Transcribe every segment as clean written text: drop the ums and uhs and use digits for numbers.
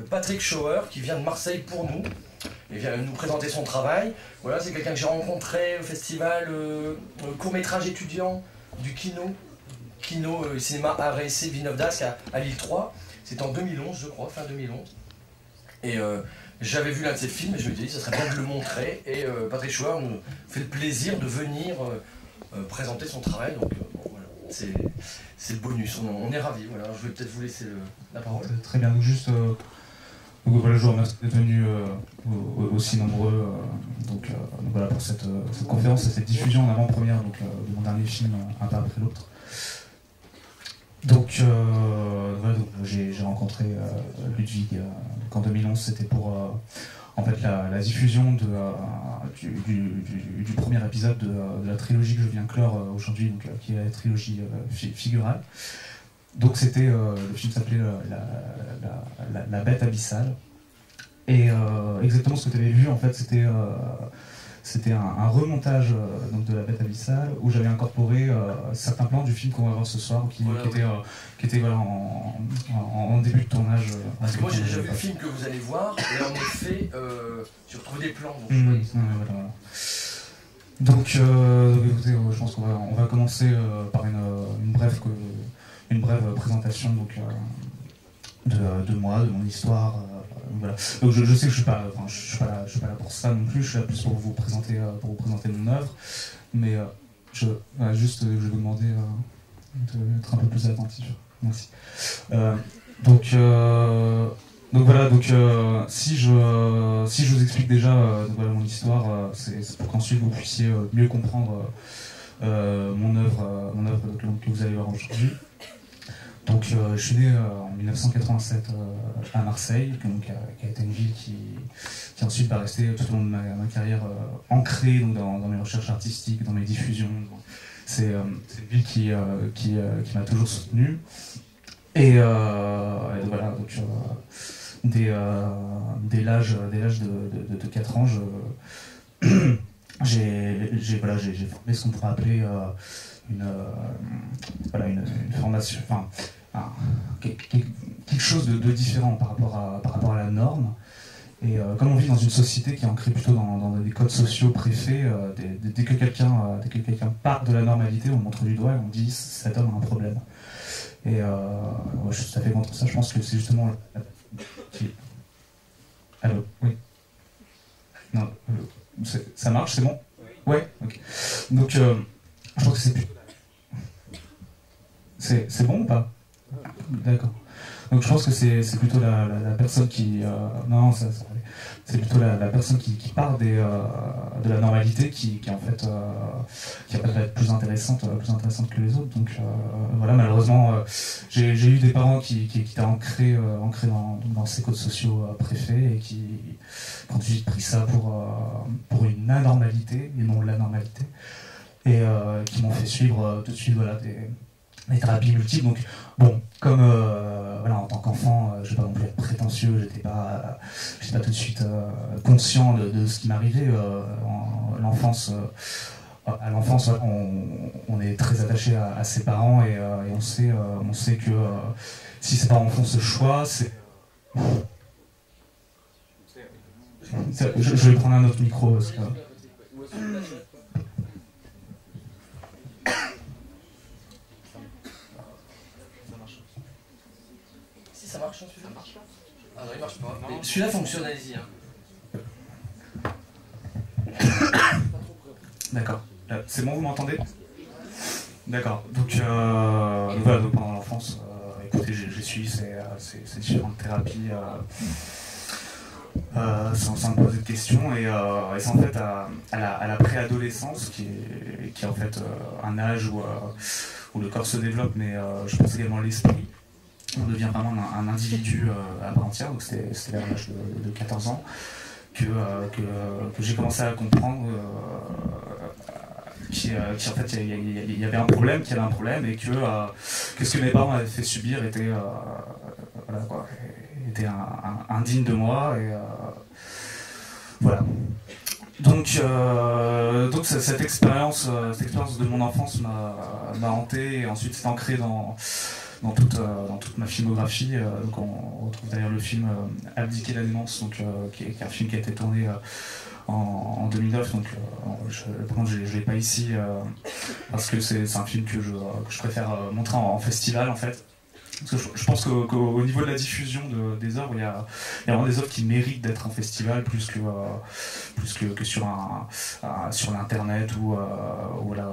Patrick Schauer, qui vient de Marseille pour nous, et vient nous présenter son travail. Voilà, c'est quelqu'un que j'ai rencontré au festival court-métrage étudiant du Kino Cinéma Art et Essai Villeneuve d'Ascq à Lille 3. C'était en 2011, je crois, fin 2011. Et j'avais vu l'un de ses films et je me disais, ça serait bien de le montrer. Et Patrick Schauer nous fait le plaisir de venir présenter son travail. Donc bon, voilà, c'est le bonus, on est ravis. Voilà. Je vais peut-être vous laisser la parole. Très bien, donc juste, voilà, je vous remercie d'être venus aussi nombreux donc voilà, pour cette conférence et cette diffusion en avant-première de mon dernier film, un pas après l'autre. Donc, voilà, donc j'ai rencontré Ludwig en 2011, c'était pour en fait la diffusion du premier épisode de la trilogie que je viens clore aujourd'hui, donc qui est la trilogie figurale. Donc c'était le film s'appelait la bête abyssale. Et exactement ce que tu avais vu en fait, c'était un remontage donc de la bête abyssale où j'avais incorporé certains plans du film qu'on va voir ce soir qui était voilà, en début de tournage. Parce que moi j'ai vu le film que vous allez voir et en effet j'ai retrouvé des plans. Voilà. Donc écoutez, je pense qu'on va commencer par une brève présentation donc, de moi, de mon histoire. Voilà. Donc je sais que je suis pas là pour ça non plus. Je suis là plus pour vous présenter mon œuvre. Mais je vais vous demander d'être un peu plus attentif. Merci. Donc voilà. Si je vous explique déjà voilà, mon histoire, c'est pour qu'ensuite vous puissiez mieux comprendre mon œuvre que vous allez voir aujourd'hui. Donc je suis né en 1987 à Marseille, donc, qui a été une ville qui ensuite va rester tout au long de ma carrière ancrée donc, dans mes recherches artistiques, dans mes diffusions. C'est une ville qui m'a toujours soutenu. Et voilà, donc dès l'âge de 4 ans, j'ai formé ce qu'on pourrait appeler une formation, enfin quelque chose de différent par rapport à la norme. Et comme on vit dans une société qui est ancrée plutôt dans des codes sociaux préfaits, dès que quelqu'un part de la normalité, on montre du doigt et on dit cet homme a un problème. Et je suis tout à fait contre ça. Je pense que c'est justement Allô, oui. Non, ça marche, c'est bon? Ouais, ok. Donc je pense que c'est plutôt c'est bon ou pas? D'accord. Donc je pense que c'est plutôt la personne qui... non, c'est plutôt la personne qui part de la normalité qui en fait qui va être plus intéressante que les autres. Donc voilà, malheureusement j'ai eu des parents qui étaient ancrés dans ces codes sociaux préfaits et qui ont tout de suite pris ça pour une anormalité et non la normalité, et qui m'ont fait suivre tout de suite voilà, des thérapies multiples. Donc bon, comme voilà, en tant qu'enfant, je ne vais pas non plus être prétentieux, j'étais pas tout de suite conscient de ce qui m'arrivait. À l'enfance, on est très attaché à ses parents et on sait que si ses parents font ce choix, c'est... Je vais prendre un autre micro parce que... Ça marche celui-là? Ah non, il marche pas. Celui-là fonctionne, allez-y. D'accord. C'est bon, vous m'entendez? D'accord. Donc voilà, donc pendant l'enfance, écoutez, j'ai suivi ces différentes thérapies sans me poser de questions, et c'est en fait à la préadolescence qui est en fait un âge où le corps se développe, mais je pense également l'esprit. On devient vraiment un individu à part entière, donc c'était vers l'âge de 14 ans que j'ai commencé à comprendre en fait il y avait un problème, et que ce que mes parents avaient fait subir était voilà, quoi, était indigne de moi, et voilà. Donc cette expérience de mon enfance m'a hanté, et ensuite s'est ancrée dans dans toute ma filmographie. Donc on retrouve d'ailleurs le film Abdiquer la démence, donc, qui est un film qui a été tourné en 2009. Donc par contre je ne l'ai pas ici parce que c'est un film que je préfère montrer en festival en fait. Parce que je pense qu'au niveau de la diffusion des œuvres, il y a vraiment des œuvres qui méritent d'être en festival plus que sur l'internet ou voilà,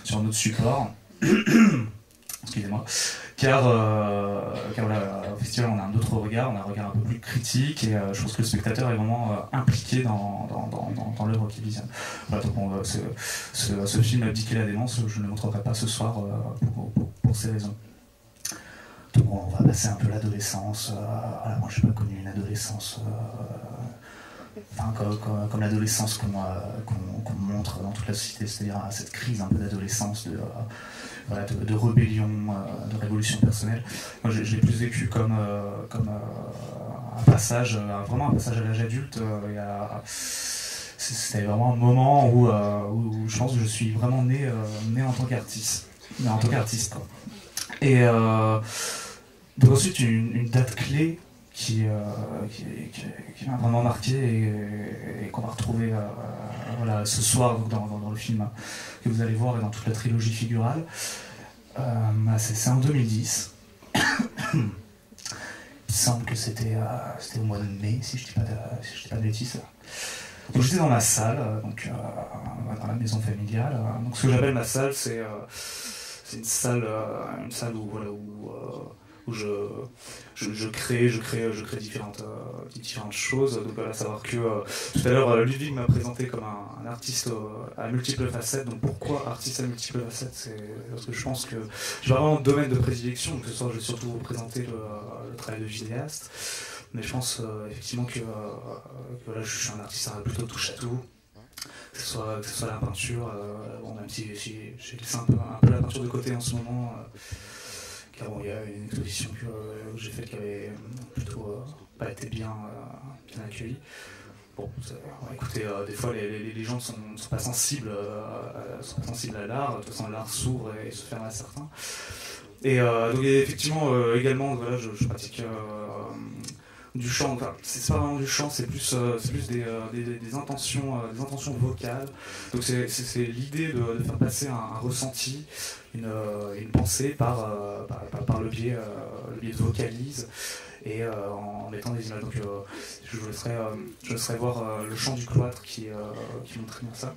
sur un autre support. Excusez-moi. Car voilà, au festival on a un autre regard, on a un regard un peu plus critique et je pense que le spectateur est vraiment impliqué dans l'œuvre qu'il visionne. Voilà, donc ce film Abdiquer la démence, je ne le montrerai pas ce soir pour ces raisons. Donc on va passer un peu l'adolescence. Voilà, moi j'ai pas connu une adolescence comme l'adolescence qu'on montre dans toute la société, c'est-à-dire cette crise un peu d'adolescence, de rébellion, de révolution personnelle. Moi je l'ai plus vécu comme un passage, vraiment un passage à l'âge adulte. C'était vraiment un moment où je pense que je suis vraiment né en tant qu'artiste. Quoi. Et donc ensuite une date clé qui m'a vraiment marqué et qu'on va retrouver voilà, ce soir donc dans le film que vous allez voir et dans toute la trilogie figurale. C'est en 2010. Il semble que c'était au mois de mai, si je dis pas de bêtises. Donc j'étais dans ma salle, dans la maison familiale. Donc ce que j'appelle ma salle, c'est une salle où je crée différentes choses. Donc à savoir que tout à l'heure Ludwig m'a présenté comme un artiste à multiples facettes. Donc pourquoi artiste à multiples facettes? C'est parce que je pense que j'ai vraiment un domaine de prédilection. Donc ce soir je vais surtout vous présenter le travail de vidéaste. Mais je pense effectivement que là je suis un artiste plutôt touche à tout. Que ce soit la peinture, même si j'ai laissé un peu la peinture de côté en ce moment, car il y a une exposition que j'ai faite qui avait plutôt pas été bien accueillie. Bon, écoutez, des fois les gens ne sont pas sensibles à l'art. De toute façon l'art s'ouvre et se ferme à certains. Et donc effectivement également voilà, je pratique du chant. Enfin, c'est pas vraiment du chant, c'est plus des intentions vocales. Donc c'est l'idée de faire passer un ressenti, une pensée par le biais de vocalises et en mettant des images. Donc je vous laisserai voir le chant du cloître qui montre très bien ça.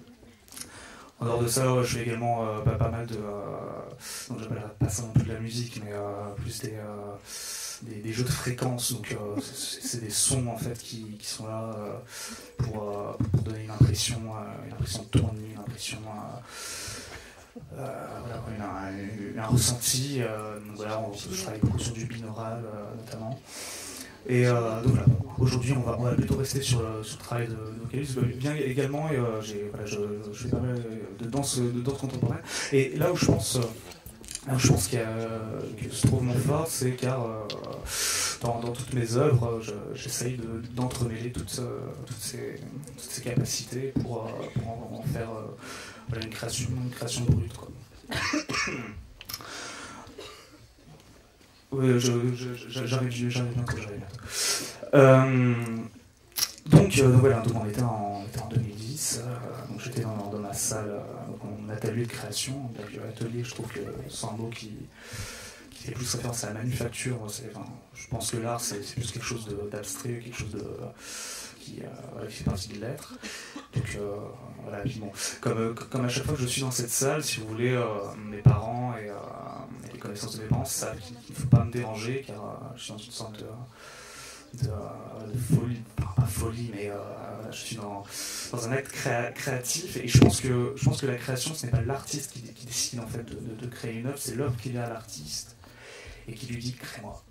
En dehors de ça, je fais également pas mal de... donc j'appellerais pas ça non plus de la musique, mais plus des jeux de fréquences. Donc c'est des sons en fait qui sont là pour donner une impression de tournée, une impression... un ressenti. Donc voilà, je travaille beaucoup sur du binaural notamment. Et donc voilà, aujourd'hui on va plutôt rester sur le travail de vocaliste, bien également, et je fais pas mal de danse contemporaine. Et là où je pense que se trouve mon fort, c'est car dans toutes mes œuvres, j'essaye d'entremêler toutes ces capacités pour en faire une création brute, quoi. Oui, j'arrive bientôt. Donc voilà, donc on était en 2010, donc j'étais dans ma salle, mon atelier de création. Donc atelier, je trouve que c'est un mot qui fait plus référence à la manufacture. Je pense que l'art c'est plus quelque chose d'abstrait, quelque chose qui fait partie de l'être. Donc voilà, puis bon, comme à chaque fois que je suis dans cette salle, si vous voulez, mes parents et les connaissances de mes parents savent qu'il ne faut pas me déranger, car je suis dans une sorte de folie, pas folie, mais je suis dans un acte créatif, et je pense que la création, ce n'est pas l'artiste qui décide en fait de créer une œuvre, c'est l'œuvre qui vient à l'artiste et qui lui dit crée-moi.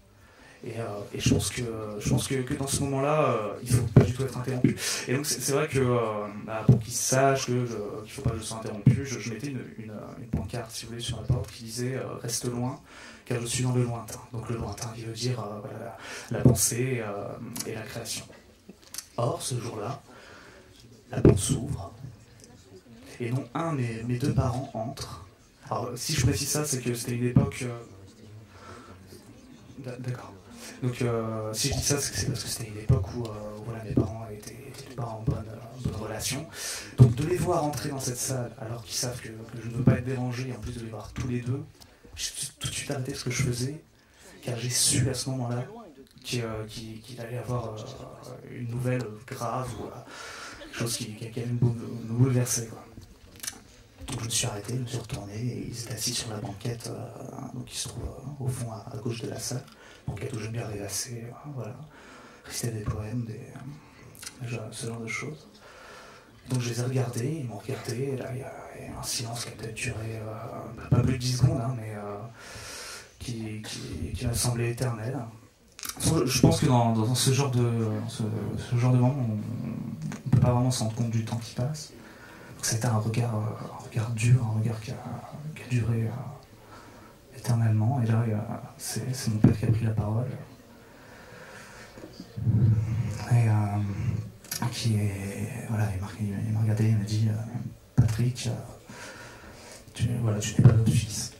Et je pense que dans ce moment-là, il ne faut pas du tout être interrompu. Et donc c'est vrai que pour qu'ils sachent qu'il ne faut pas que je sois interrompu, je mettais une pancarte, si vous voulez, sur la porte qui disait reste loin, car je suis dans le lointain. Donc le lointain, il veut dire la pensée et la création. Or, ce jour-là, la porte s'ouvre, et non mes deux parents entrent. Alors si je précise ça, c'est que c'était une époque... D'accord. Donc si je dis ça, c'est parce que c'était une époque où voilà, mes parents étaient pas en bonne relation. Donc de les voir entrer dans cette salle alors qu'ils savent que je ne veux pas être dérangé, et en plus de les voir tous les deux, j'ai tout de suite arrêté ce que je faisais, car j'ai su à ce moment-là qu'il allait avoir une nouvelle grave ou quelque chose qui allait me bouleverser, quoi. Donc je me suis arrêté, je me suis retourné et ils étaient assis sur la banquette donc qui se trouve au fond à gauche de la salle. Banquette où j'aime bien rêvasser, voilà. Réciter des poèmes, ce genre de choses. Donc je les ai regardés, ils m'ont regardé, et là il y a un silence qui a peut-être duré pas plus de 10 secondes, hein, mais qui m'a semblé éternel. Je pense que dans ce genre de moment, on ne peut pas vraiment se rendre compte du temps qui passe. C'était un regard dur, un regard qui a duré éternellement. Et là, c'est mon père qui a pris la parole. Et voilà, il m'a regardé, il m'a dit Patrick, tu n'es pas notre fils.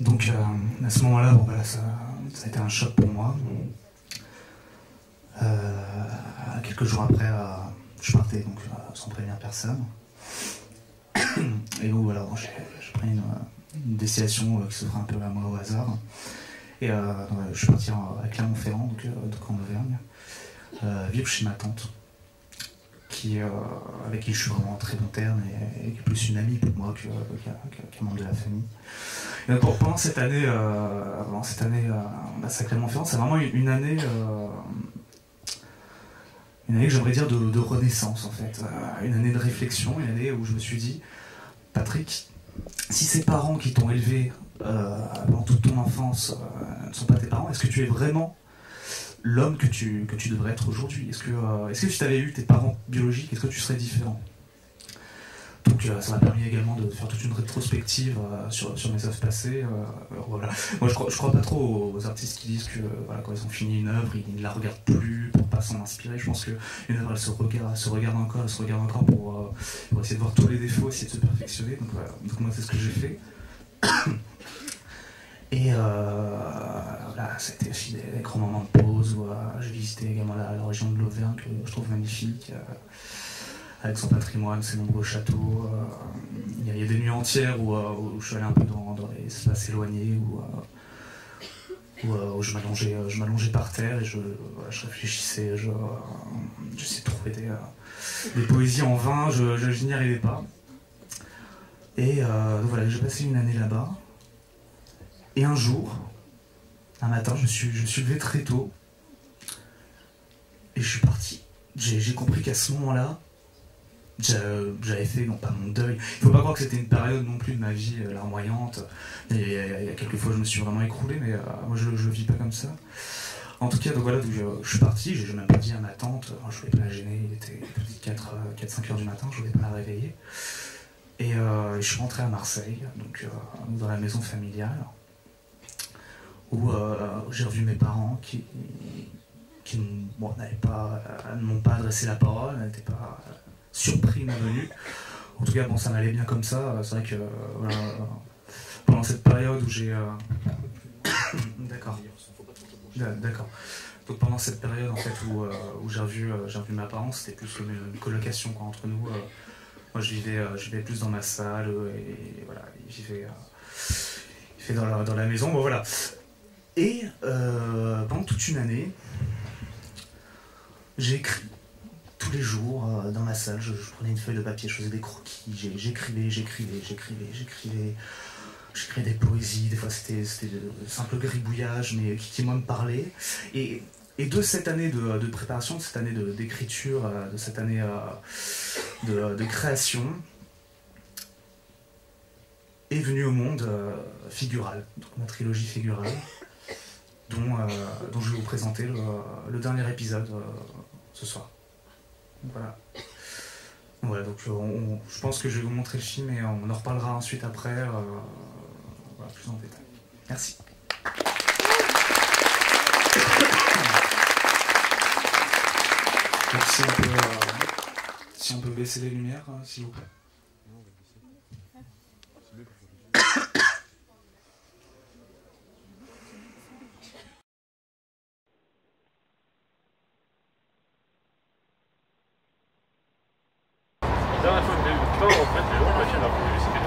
Donc, à ce moment-là, bon, voilà, ça a été un choc pour moi. Quelques jours après, je partais donc, sans prévenir personne. Et donc voilà, bon, j'ai pris une destination qui s'offrait un peu à moi au hasard. Et je suis parti à Clermont-Ferrand, donc en Auvergne, vivre chez ma tante, avec qui je suis vraiment en très bon terme et qui est plus une amie pour moi qu'un membre de la famille. Et donc, pendant cette année à Clermont-Ferrand, c'est vraiment une année que j'aimerais dire de renaissance en fait, une année de réflexion, une année où je me suis dit, Patrick, si ces parents qui t'ont élevé pendant toute ton enfance ne sont pas tes parents, est-ce que tu es vraiment l'homme que tu devrais être aujourd'hui? Est-ce que si tu avais eu tes parents biologiques, est-ce que tu serais différent? Donc ça m'a permis également de faire toute une rétrospective sur mes œuvres passées. Voilà. Moi je crois pas trop aux artistes qui disent que voilà, quand ils ont fini une œuvre, ils ne la regardent plus pour pas s'en inspirer. Je pense qu'une œuvre elle se regarde encore pour essayer de voir tous les défauts, essayer de se perfectionner. Donc voilà. Donc moi c'est ce que j'ai fait. Et là, c'était aussi des grands moments de pause où j'ai visité également la région de l'Auvergne que je trouve magnifique. Avec son patrimoine, ses nombreux châteaux. Il y a des nuits entières où je suis allé un peu dans les espaces éloignés, où je m'allongeais par terre et je réfléchissais, j'essayais de trouver des poésies en vain, je n'y arrivais pas. Et donc voilà, j'ai passé une année là-bas. Et un jour, un matin, je suis levé très tôt et je suis parti. J'ai compris qu'à ce moment-là, j'avais fait, non pas mon deuil, il ne faut pas croire que c'était une période non plus de ma vie larmoyante, et il y a quelques fois je me suis vraiment écroulé, mais moi je ne le vis pas comme ça. En tout cas, donc voilà, je suis parti, j'ai même pas dit à ma tante, je voulais pas la gêner, il était 4-5 heures du matin, je voulais pas la réveiller. Et je suis rentré à Marseille, donc dans la maison familiale, où j'ai revu mes parents qui ne m'ont pas adressé la parole, n'étaient pas surpris de ma venue. En tout cas, bon, ça m'allait bien comme ça. C'est vrai que voilà, pendant cette période où j'ai... D'accord. Donc pendant cette période en fait où j'ai revu mes parents, c'était plus comme une colocation quoi, entre nous. Moi je vivais plus dans ma salle et voilà, il vivait dans la maison. Bon voilà. Et pendant toute une année, j'ai écrit tous les jours dans ma salle. Je prenais une feuille de papier, je faisais des croquis, j'écrivais des poésies, des fois c'était de simples gribouillages, mais qui moi me parlaient. Et de cette année de préparation, de cette année d'écriture, de cette année de création, est venue au monde Figural, donc ma trilogie Figural, dont je vais vous présenter le dernier épisode ce soir. Voilà. Voilà, donc je pense que je vais vous montrer le film et on en reparlera ensuite après, voilà, plus en détail. Merci. Donc si on peut baisser les lumières, s'il vous plaît. La dernière fois que j'ai eu le temps, en fait, j'ai vraiment lâché la publicité.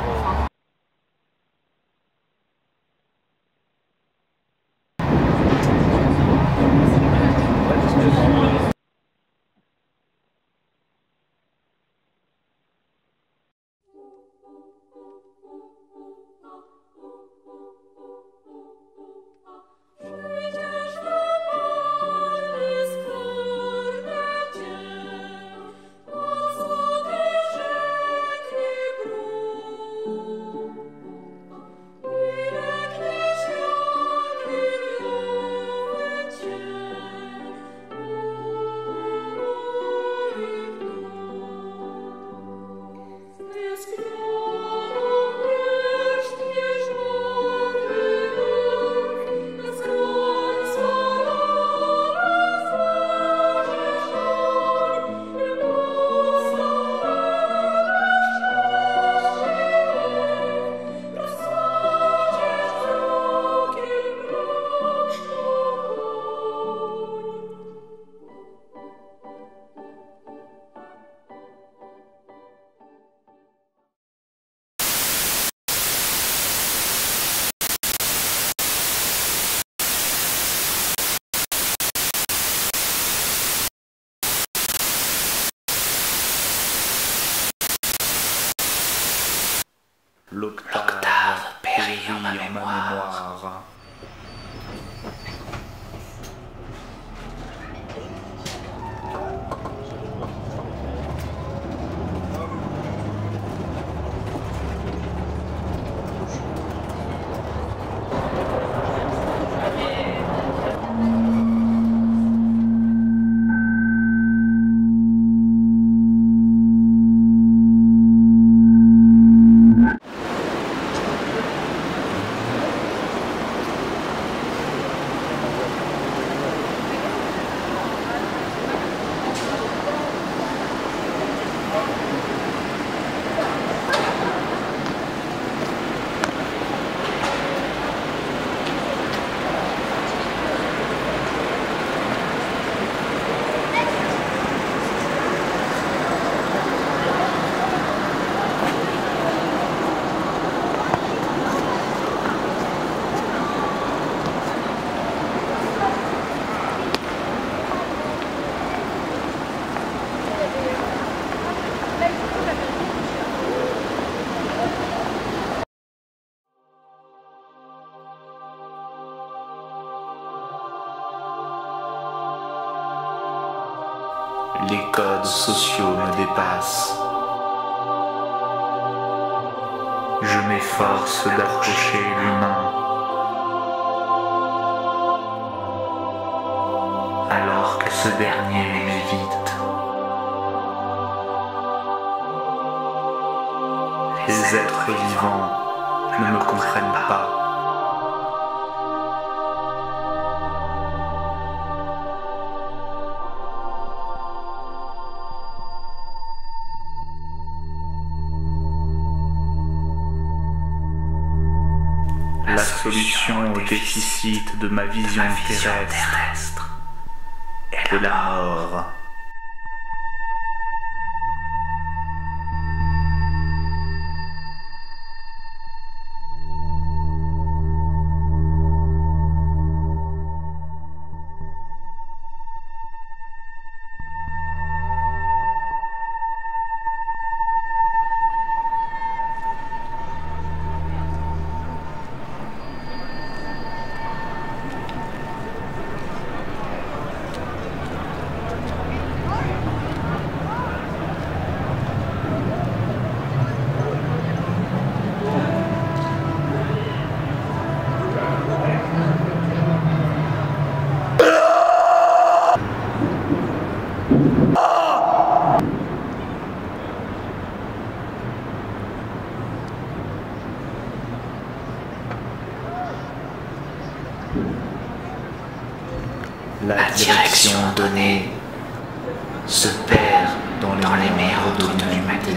L'octave périt en ma mémoire. Les codes sociaux me dépassent. Je m'efforce d'approcher l'humain, alors que ce dernier m'évite. Les êtres vivants ne me comprennent pas. La solution au déficit de ma vision terrestre est de la mort. La direction donnée se perd dans les méandres de l'humanité.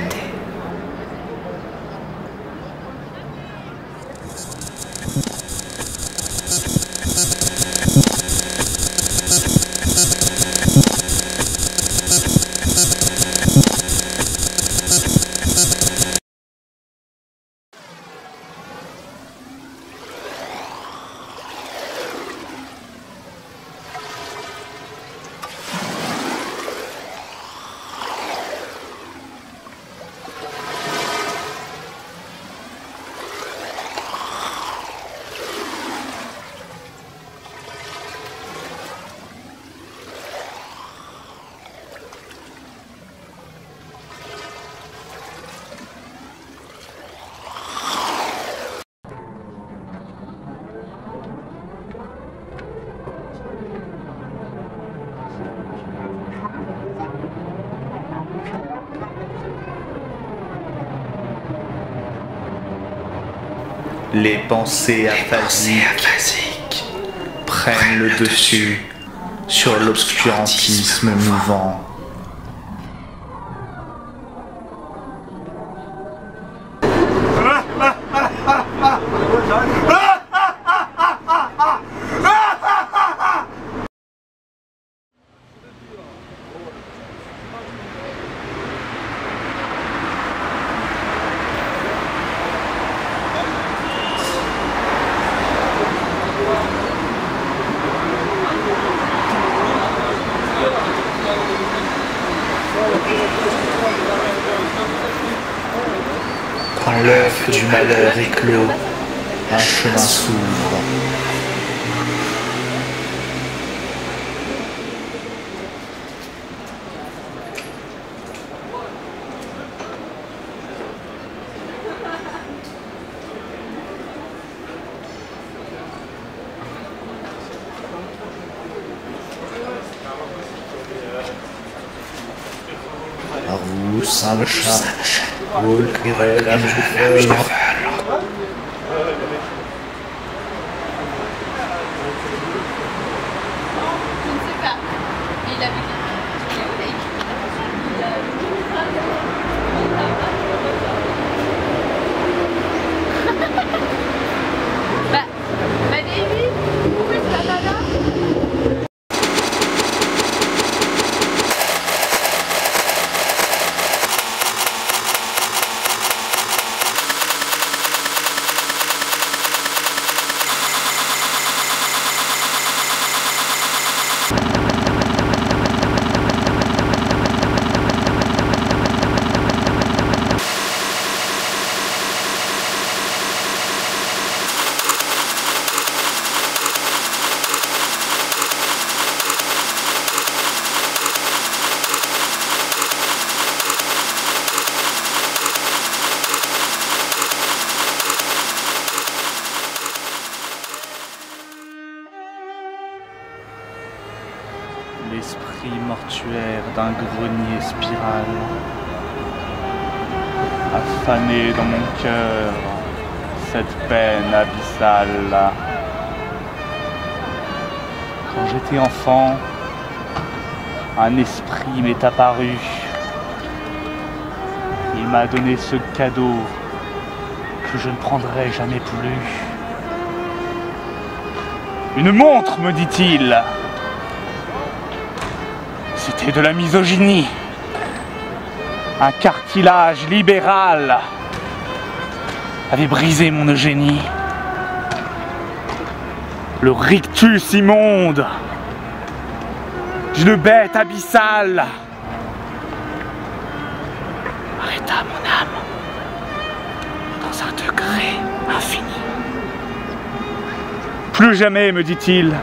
Les pensées aphasiques prennent le dessus sur l'obscurantisme mouvant. Quand l'œuf du malheur éclot, un chemin s'ouvre. Rousse, un chat, roule, crivel, un cheval. Je ne sais pas. Mais il avait Bah Davy, où est ta nana? L'esprit mortuaire d'un grenier spiral a fané dans mon cœur cette peine abyssale. Quand j'étais enfant, un esprit m'est apparu. Il m'a donné ce cadeau que je ne prendrai jamais plus. Une montre, me dit-il. C'était de la misogynie. Un cartilage libéral avait brisé mon eugénie. Le rictus immonde d'une bête abyssale arrêta mon âme dans un degré infini. Plus jamais, me dit-il,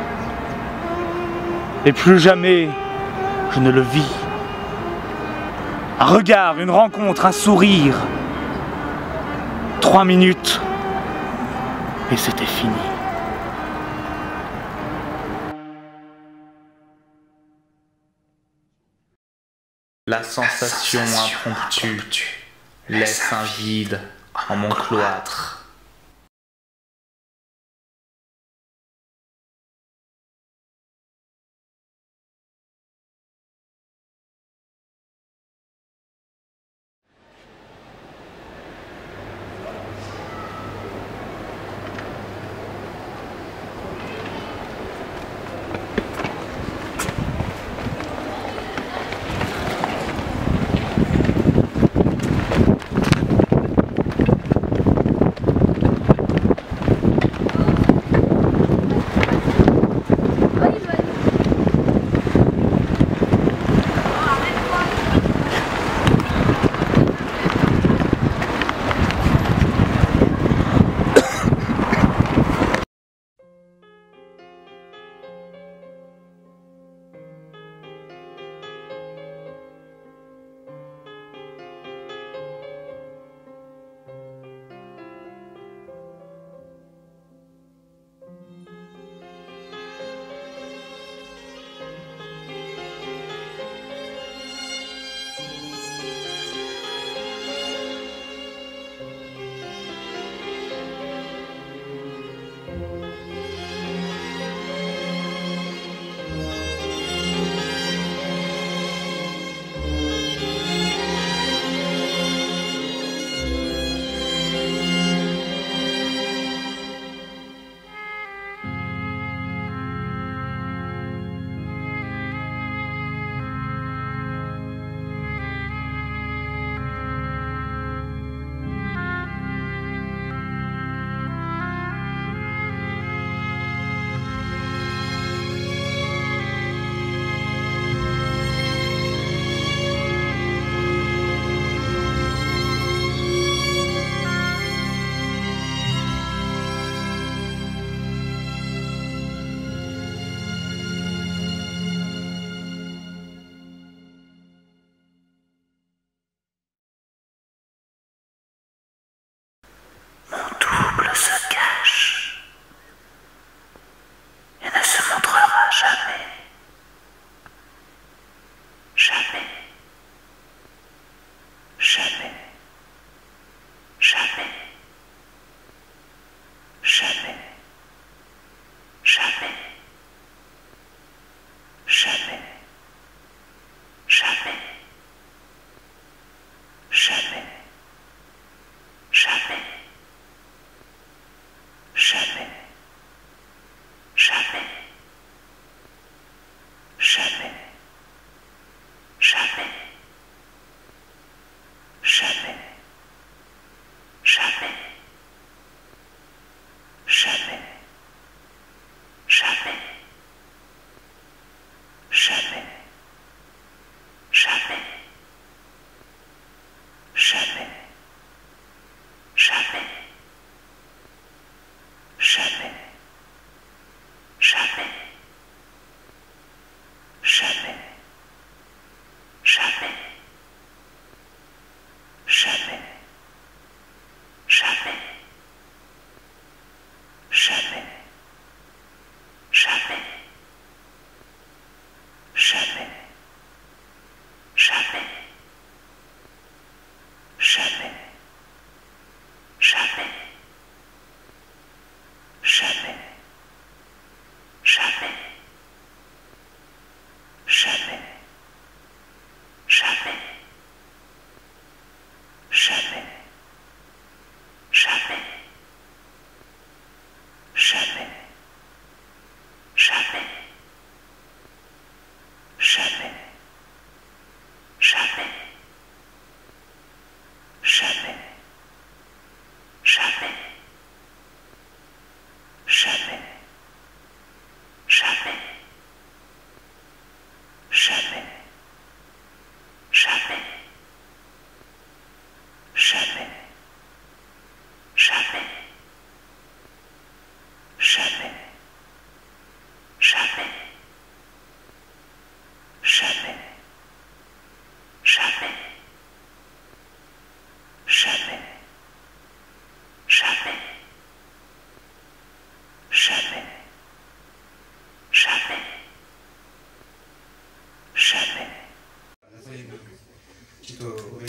et plus jamais je ne le vis. Un regard, une rencontre, un sourire. 3 minutes et c'était fini. La sensation impromptue laisse un vide en mon cloître.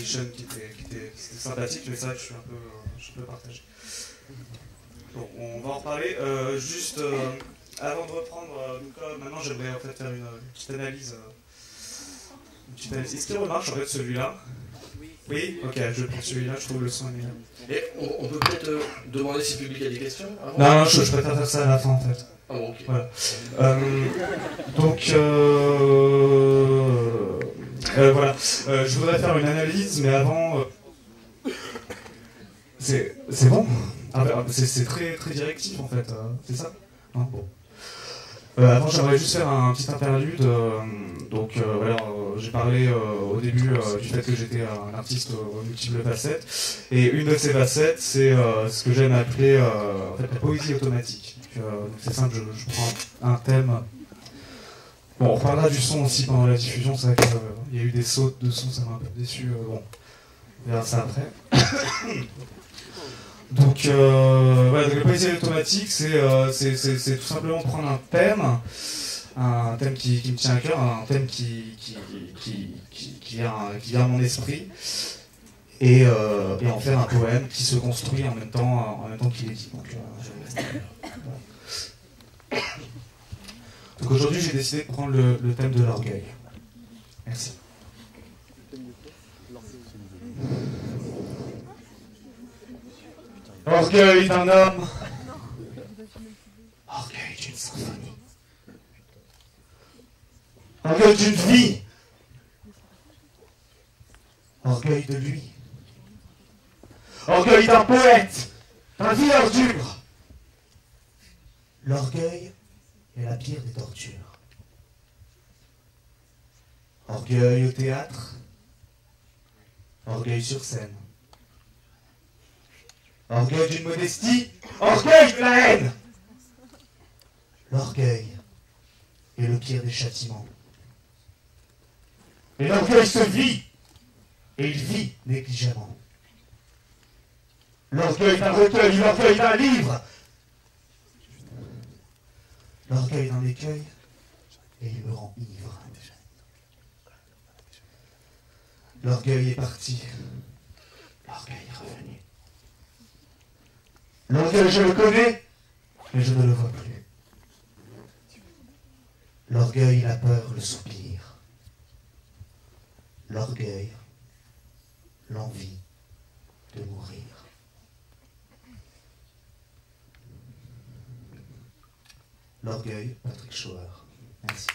Audition qui était sympathique, mais c'est vrai que je suis un peu partagé. Bon, on va en reparler. Juste avant de reprendre, donc là, maintenant j'aimerais en fait faire une petite analyse. Est-ce qu'il remarche en fait celui-là? Oui. Ok, je prends celui-là, je trouve le son meilleur. Et on peut peut-être demander si le public a des questions avant? Non, je préfère faire ça à la fin en fait. Ah bon, ok. Voilà. Donc, voilà. Je voudrais faire une analyse, mais avant. C'est bon? C'est très, très directif en fait, c'est ça? Non, bon. Avant, j'aimerais juste faire un petit interlude. Donc, voilà, j'ai parlé au début du fait que j'étais un artiste aux multiples facettes. Et une de ces facettes, c'est ce que j'aime appeler en fait, la poésie automatique. Donc, c'est simple, je prends un thème. Bon, on reparlera du son aussi pendant la diffusion. C'est vrai qu'il y a eu des sautes de son, ça m'a un peu déçu. Bon, on verra ça après. Donc, voilà, donc la poésie automatique, c'est tout simplement prendre un thème qui me tient à cœur, un thème qui vient à mon esprit, et en faire un poème qui se construit en même temps qu'il est dit. Donc aujourd'hui, j'ai décidé de prendre le thème de l'orgueil. Merci. Orgueil d'un homme, orgueil d'une symphonie, orgueil d'une vie, orgueil de lui, orgueil d'un poète, d'un vieillard dur. L'orgueil est la pire des tortures. Orgueil au théâtre, orgueil sur scène. Orgueil d'une modestie, orgueil de la haine. L'orgueil est le pire des châtiments. Et l'orgueil se vit, et il vit négligemment. L'orgueil d'un recueil, l'orgueil d'un livre. L'orgueil d'un écueil, et il me rend ivre. L'orgueil est parti, l'orgueil est revenu. L'orgueil, je le connais, mais je ne le vois plus. L'orgueil, la peur, le soupir. L'orgueil, l'envie de mourir. L'orgueil, Patrick Schauer. Merci.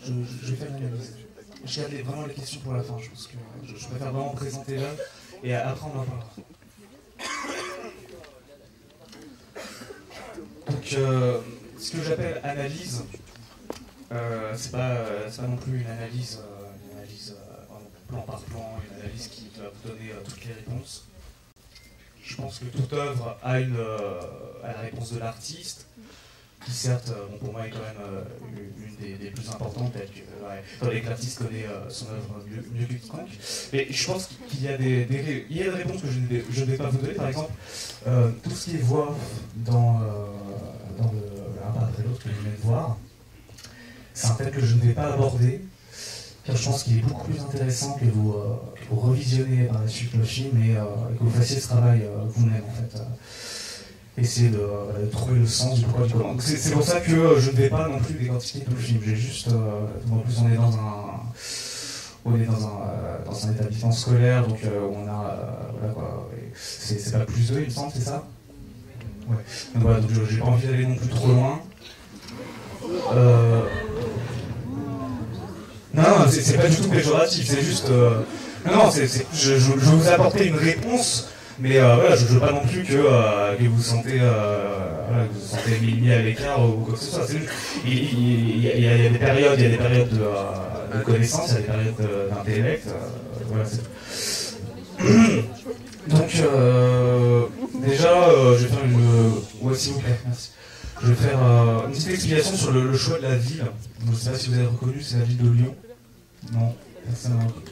Je vais faire l'analyse. Je garde vraiment les questions pour la fin. Je pense que je préfère vraiment présenter là et après on en parlera. Donc, ce que j'appelle analyse, c'est pas non plus une analyse plan par plan, une analyse qui va vous donner toutes les réponses. Je pense que toute œuvre a la réponse de l'artiste, qui certes, pour moi, est quand même une des plus importantes, étant donné que l'artiste connaît son œuvre mieux que quiconque. Mais je pense qu'il y a des réponses que je ne vais pas vous donner. Par exemple, tout ce qui est voix dans l'un pas après l'autre que vous venez de voir, c'est un thème que je ne vais pas aborder, car je pense qu'il est beaucoup plus intéressant que vous revisionnez par la suite le film et que vous fassiez ce travail vous-même, en fait. Essayer de trouver le sens du pourquoi du comment. C'est pour ça que je ne vais pas non plus décortiquer tout le film. J'ai juste, en plus on est dans un établissement scolaire, donc on a, voilà quoi, c'est pas plus 2 il me semble, c'est ça? Ouais. Donc voilà, donc j'ai pas envie d'aller non plus trop loin. Non, c'est pas du tout péjoratif, c'est juste, non, je vais vous apporter une réponse. Mais voilà, je ne veux pas non plus que vous vous sentez mis à l'écart ou quoi que ce soit. Il y a des périodes, de connaissance, il y a des périodes d'intellect. Voilà, c'est tout. Donc, déjà, je vais faire une... Ouais, s'il vous plaît, merci. Je vais faire une petite explication sur le choix de la ville. Je ne sais pas si vous avez reconnu, c'est la ville de Lyon. Non, personne n'a reconnu.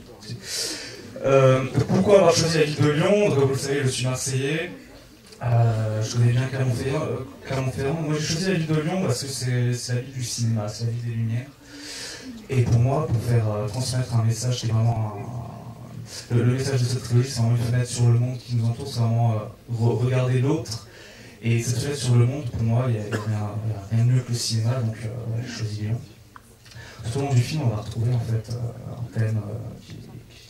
Pourquoi avoir choisi la ville de Lyon? Comme vous le savez, je suis marseillais. Je connais bien Clermont-Ferrand. Moi, j'ai choisi la ville de Lyon parce que c'est la ville du cinéma, c'est la ville des Lumières. Et pour moi, pour faire transmettre un message qui est vraiment le message de cette trilogie, c'est vraiment une fenêtre sur le monde qui nous entoure, c'est vraiment regarder l'autre. Et cette fenêtre sur le monde, pour moi, il n'y a rien de mieux que le cinéma, donc ouais, j'ai choisi Lyon. Tout au long du film, on va retrouver en fait un thème qui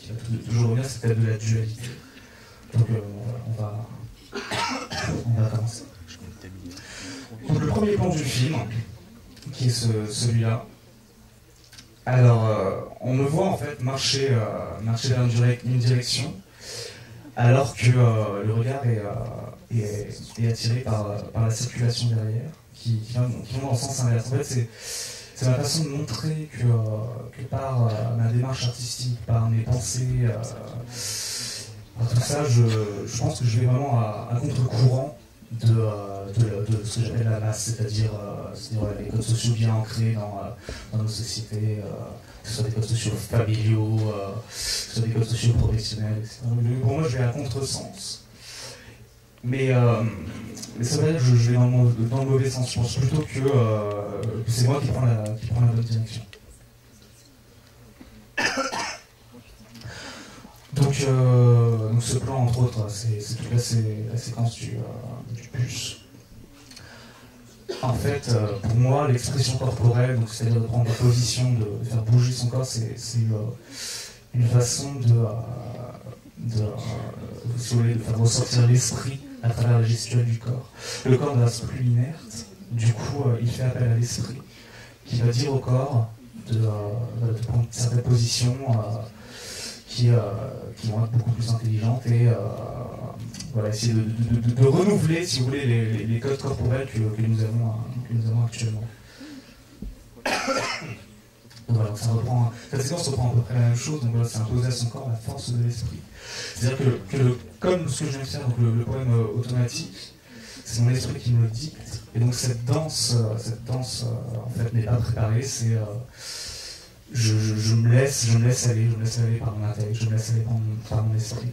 va toujours revenir, c'est le thème de la dualité. Donc on va commencer. Donc le premier plan du film, qui est celui-là. Alors, on me voit en fait marcher vers une direction, alors que le regard est attiré par la circulation derrière, qui vient dans le sens inverse. En fait, c'est ma façon de montrer que par ma démarche artistique, par mes pensées, par tout ça, je pense que je vais vraiment à contre-courant de ce que j'appelle la masse, c'est-à-dire les codes sociaux bien ancrés dans nos sociétés, que ce soit des codes sociaux familiaux, que ce soit des codes sociaux professionnels, etc. Pour moi, je vais à contresens. Mais ça veut dire que je vais dans le mauvais sens. Je pense plutôt que c'est moi qui prends la bonne direction. Donc ce plan, entre autres, c'est toute la séquence du bus. En fait, pour moi, l'expression corporelle, c'est-à-dire de prendre la position, de faire bouger son corps, c'est une façon de faire ressortir l'esprit à travers la gestuelle du corps. Le corps ne reste plus inerte, du coup, il fait appel à l'esprit, qui va dire au corps de prendre certaines positions qui vont être beaucoup plus intelligentes et voilà, essayer de renouveler, si vous voulez, les codes corporels que nous avons actuellement. Donc voilà, cette séquence reprend à peu près la même chose, donc voilà, c'est imposer à son corps la force de l'esprit. C'est-à-dire que comme ce que je viens de faire, donc le poème automatique, c'est mon esprit qui me le dicte, et donc cette danse en fait n'est pas préparée, c'est je me laisse aller par mon intellect, je me laisse aller par mon esprit.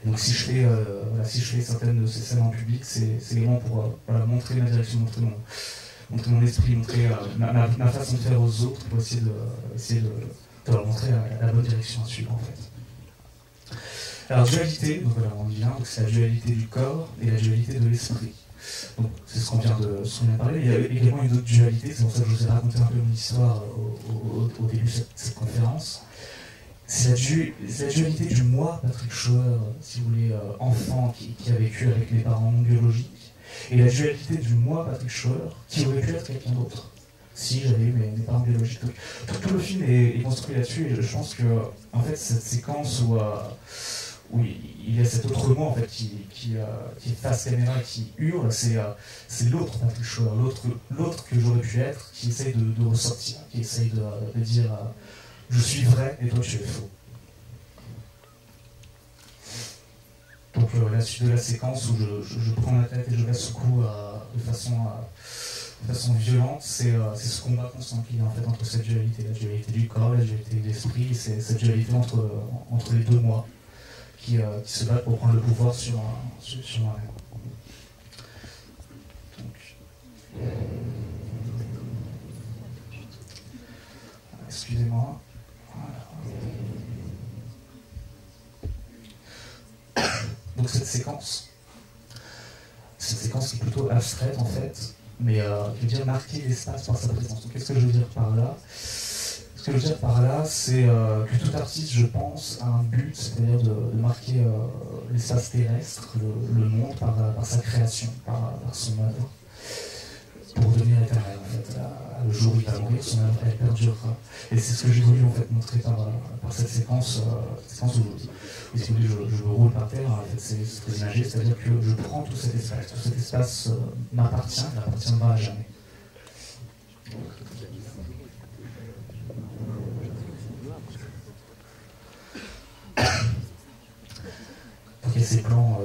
Et donc si je fais certaines de ces scènes en public, c'est également pour montrer ma direction, montrer mon esprit, montrer ma façon de faire aux autres, pour essayer de leur montrer la bonne direction à suivre en fait. Alors dualité, donc voilà, on y vient, donc c'est la dualité du corps et la dualité de l'esprit. Donc c'est ce qu'on vient de parler. Il y a également une autre dualité, c'est pour ça que je vous ai raconté un peu mon histoire au début de cette conférence. C'est la dualité du moi, Patrick Schauer, si vous voulez, enfant qui a vécu avec mes parents non biologiques, et la dualité du moi, Patrick Schauer, qui aurait pu être quelqu'un d'autre, si j'avais eu mes parents biologiques. Donc, tout le film est construit là-dessus, et je pense que, en fait, cette séquence où il y a cet autre moi en fait, qui est face caméra, qui hurle, c'est l'autre Patrick Schauer, l'autre que j'aurais pu être, qui essaye de ressortir, qui essaye de dire je suis vrai et toi tu es faux. Donc la suite de la séquence où je prends la tête et je la secoue de façon violente, c'est ce combat constant qu'il y a en fait entre cette dualité, la dualité du corps, la dualité de l'esprit, c'est cette dualité entre les deux moi qui se battent pour prendre le pouvoir sur moi-même. Excusez-moi. Voilà. Donc cette séquence qui est plutôt abstraite en fait, mais qui veut dire marquer l'espace par sa présence. Donc qu'est-ce que je veux dire par là? Ce que je veux dire par là, c'est que tout artiste, je pense, a un but, c'est-à-dire de marquer l'espace terrestre, le monde, par sa création, par son œuvre, pour devenir éternel, en fait. Le jour où il va mourir, son œuvre, elle perdurera. Et c'est ce que j'ai voulu, en fait, montrer par cette séquence où si vous voulez, je me roule par terre, en fait, c'est très imagé, c'est-à-dire que je prends tout cet espace m'appartiendra à jamais. ces plans,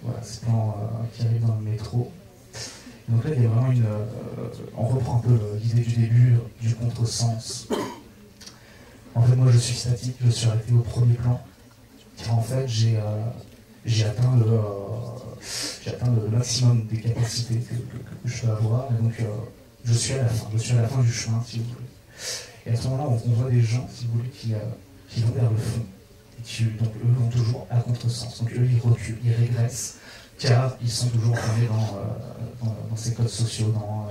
voilà, ces plans qui arrivent dans le métro. Donc là, il y a vraiment on reprend un peu l'idée du début, du contresens. En fait, moi, je suis statique, je suis arrêté au premier plan, car en fait, j'ai atteint le maximum des capacités que je peux avoir, et donc je suis à la fin du chemin, si vous voulez. Et à ce moment-là, on voit des gens, si vous voulez, qui vont vers le fond, et donc eux vont toujours à contresens. Donc eux, ils reculent, ils régressent, car ils sont toujours enfermés dans ces codes sociaux, dans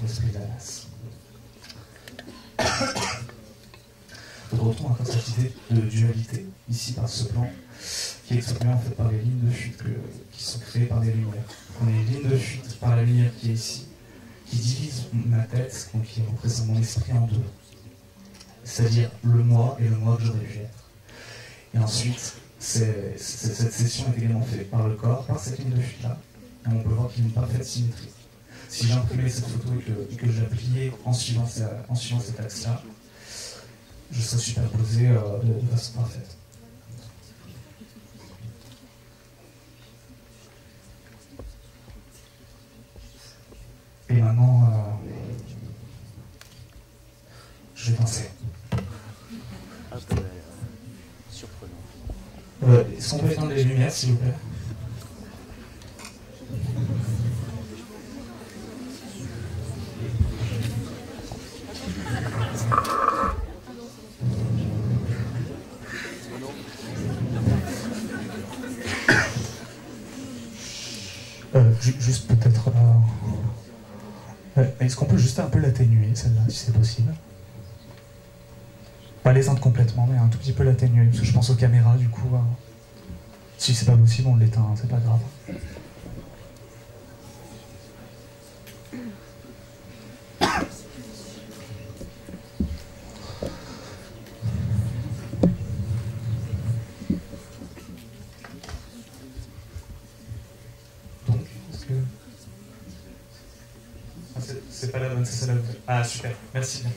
l'esprit de la masse. Donc on retrouve encore cette idée de dualité, ici par ce plan, qui est exprimé en fait par les lignes de fuite qui sont créées par des lumières. On a une ligne de fuite par la lumière qui est ici, qui divise ma tête, donc qui représente mon esprit en deux. C'est-à-dire le moi et le moi que j'aurais dû être. Et ensuite, cette session est également faite par le corps, par cette ligne de fuite-là. Et on peut voir qu'il y a une parfaite symétrie. Si j'ai imprimé cette photo et que je la pliais en suivant cet axe-là, je serais superposé de façon parfaite. Et maintenant, je vais danser. Surprenant. Est-ce qu'on peut éteindre les lumières, s'il vous plaît? Juste peut-être... Est-ce qu'on peut juste un peu l'atténuer, celle-là, si c'est possible? Pas l'éteindre complètement, mais un tout petit peu l'atténuer, parce que je pense aux caméras, du coup... Si c'est pas possible, on l'éteint, hein, c'est pas grave. C'est pas la bonne, c'est la bonne. Ah, super, merci bien.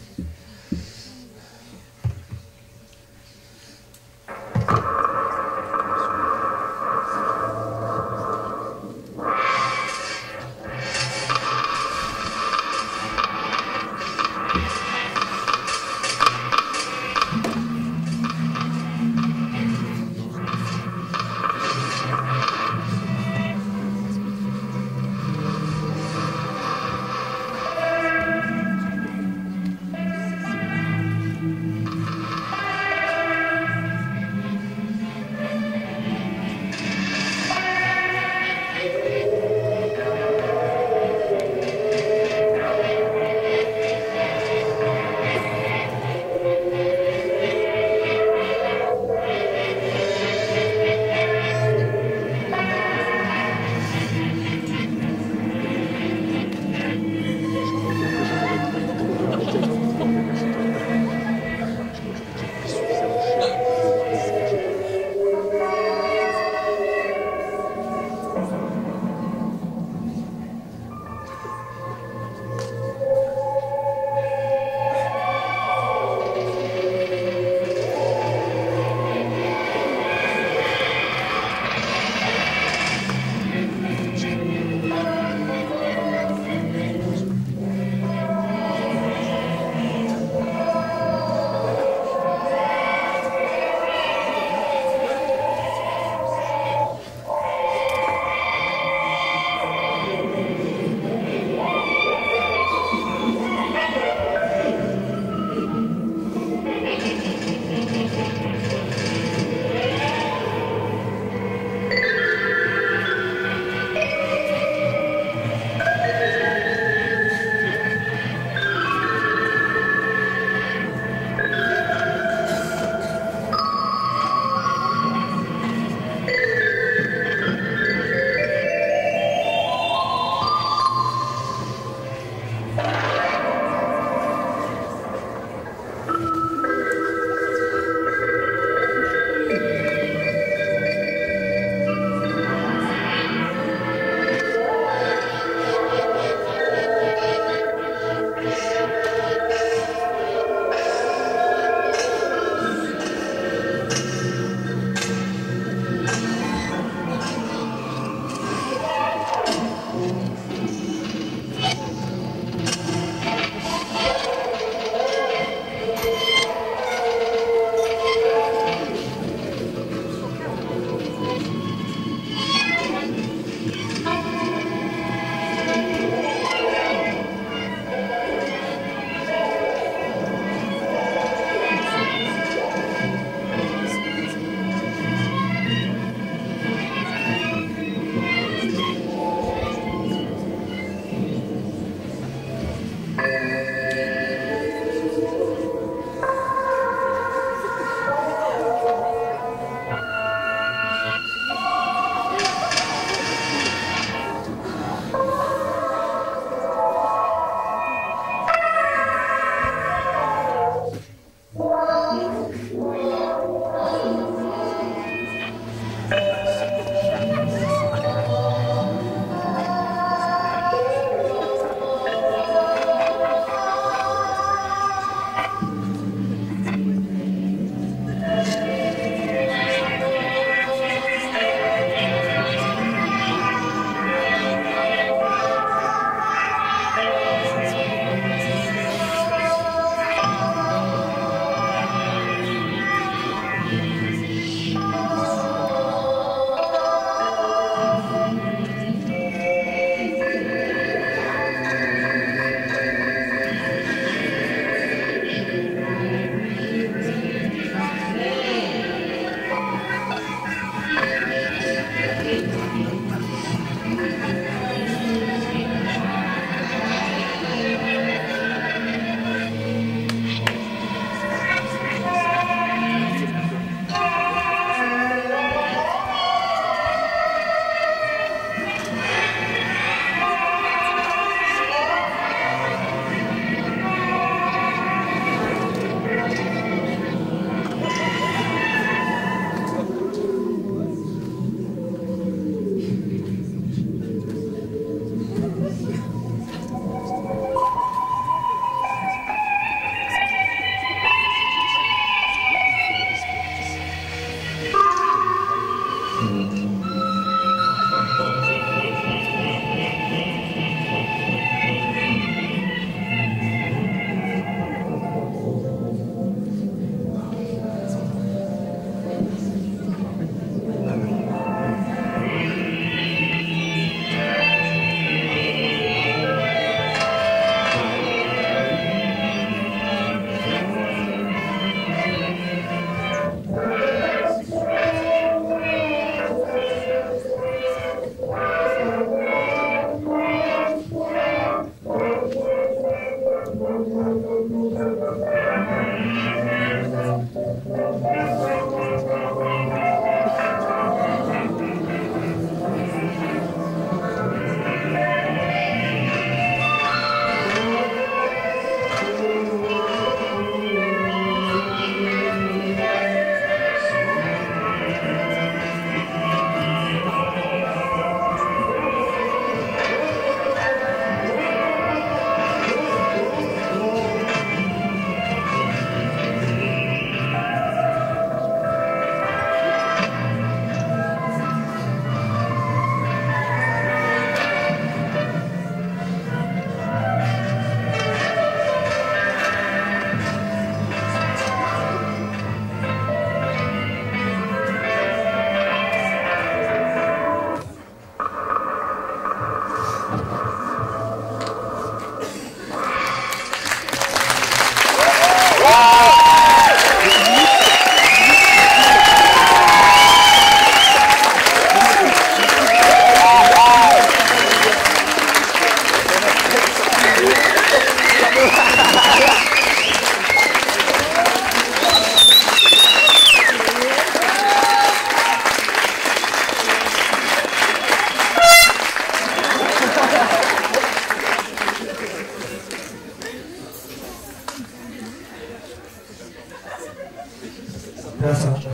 Là, ça marche.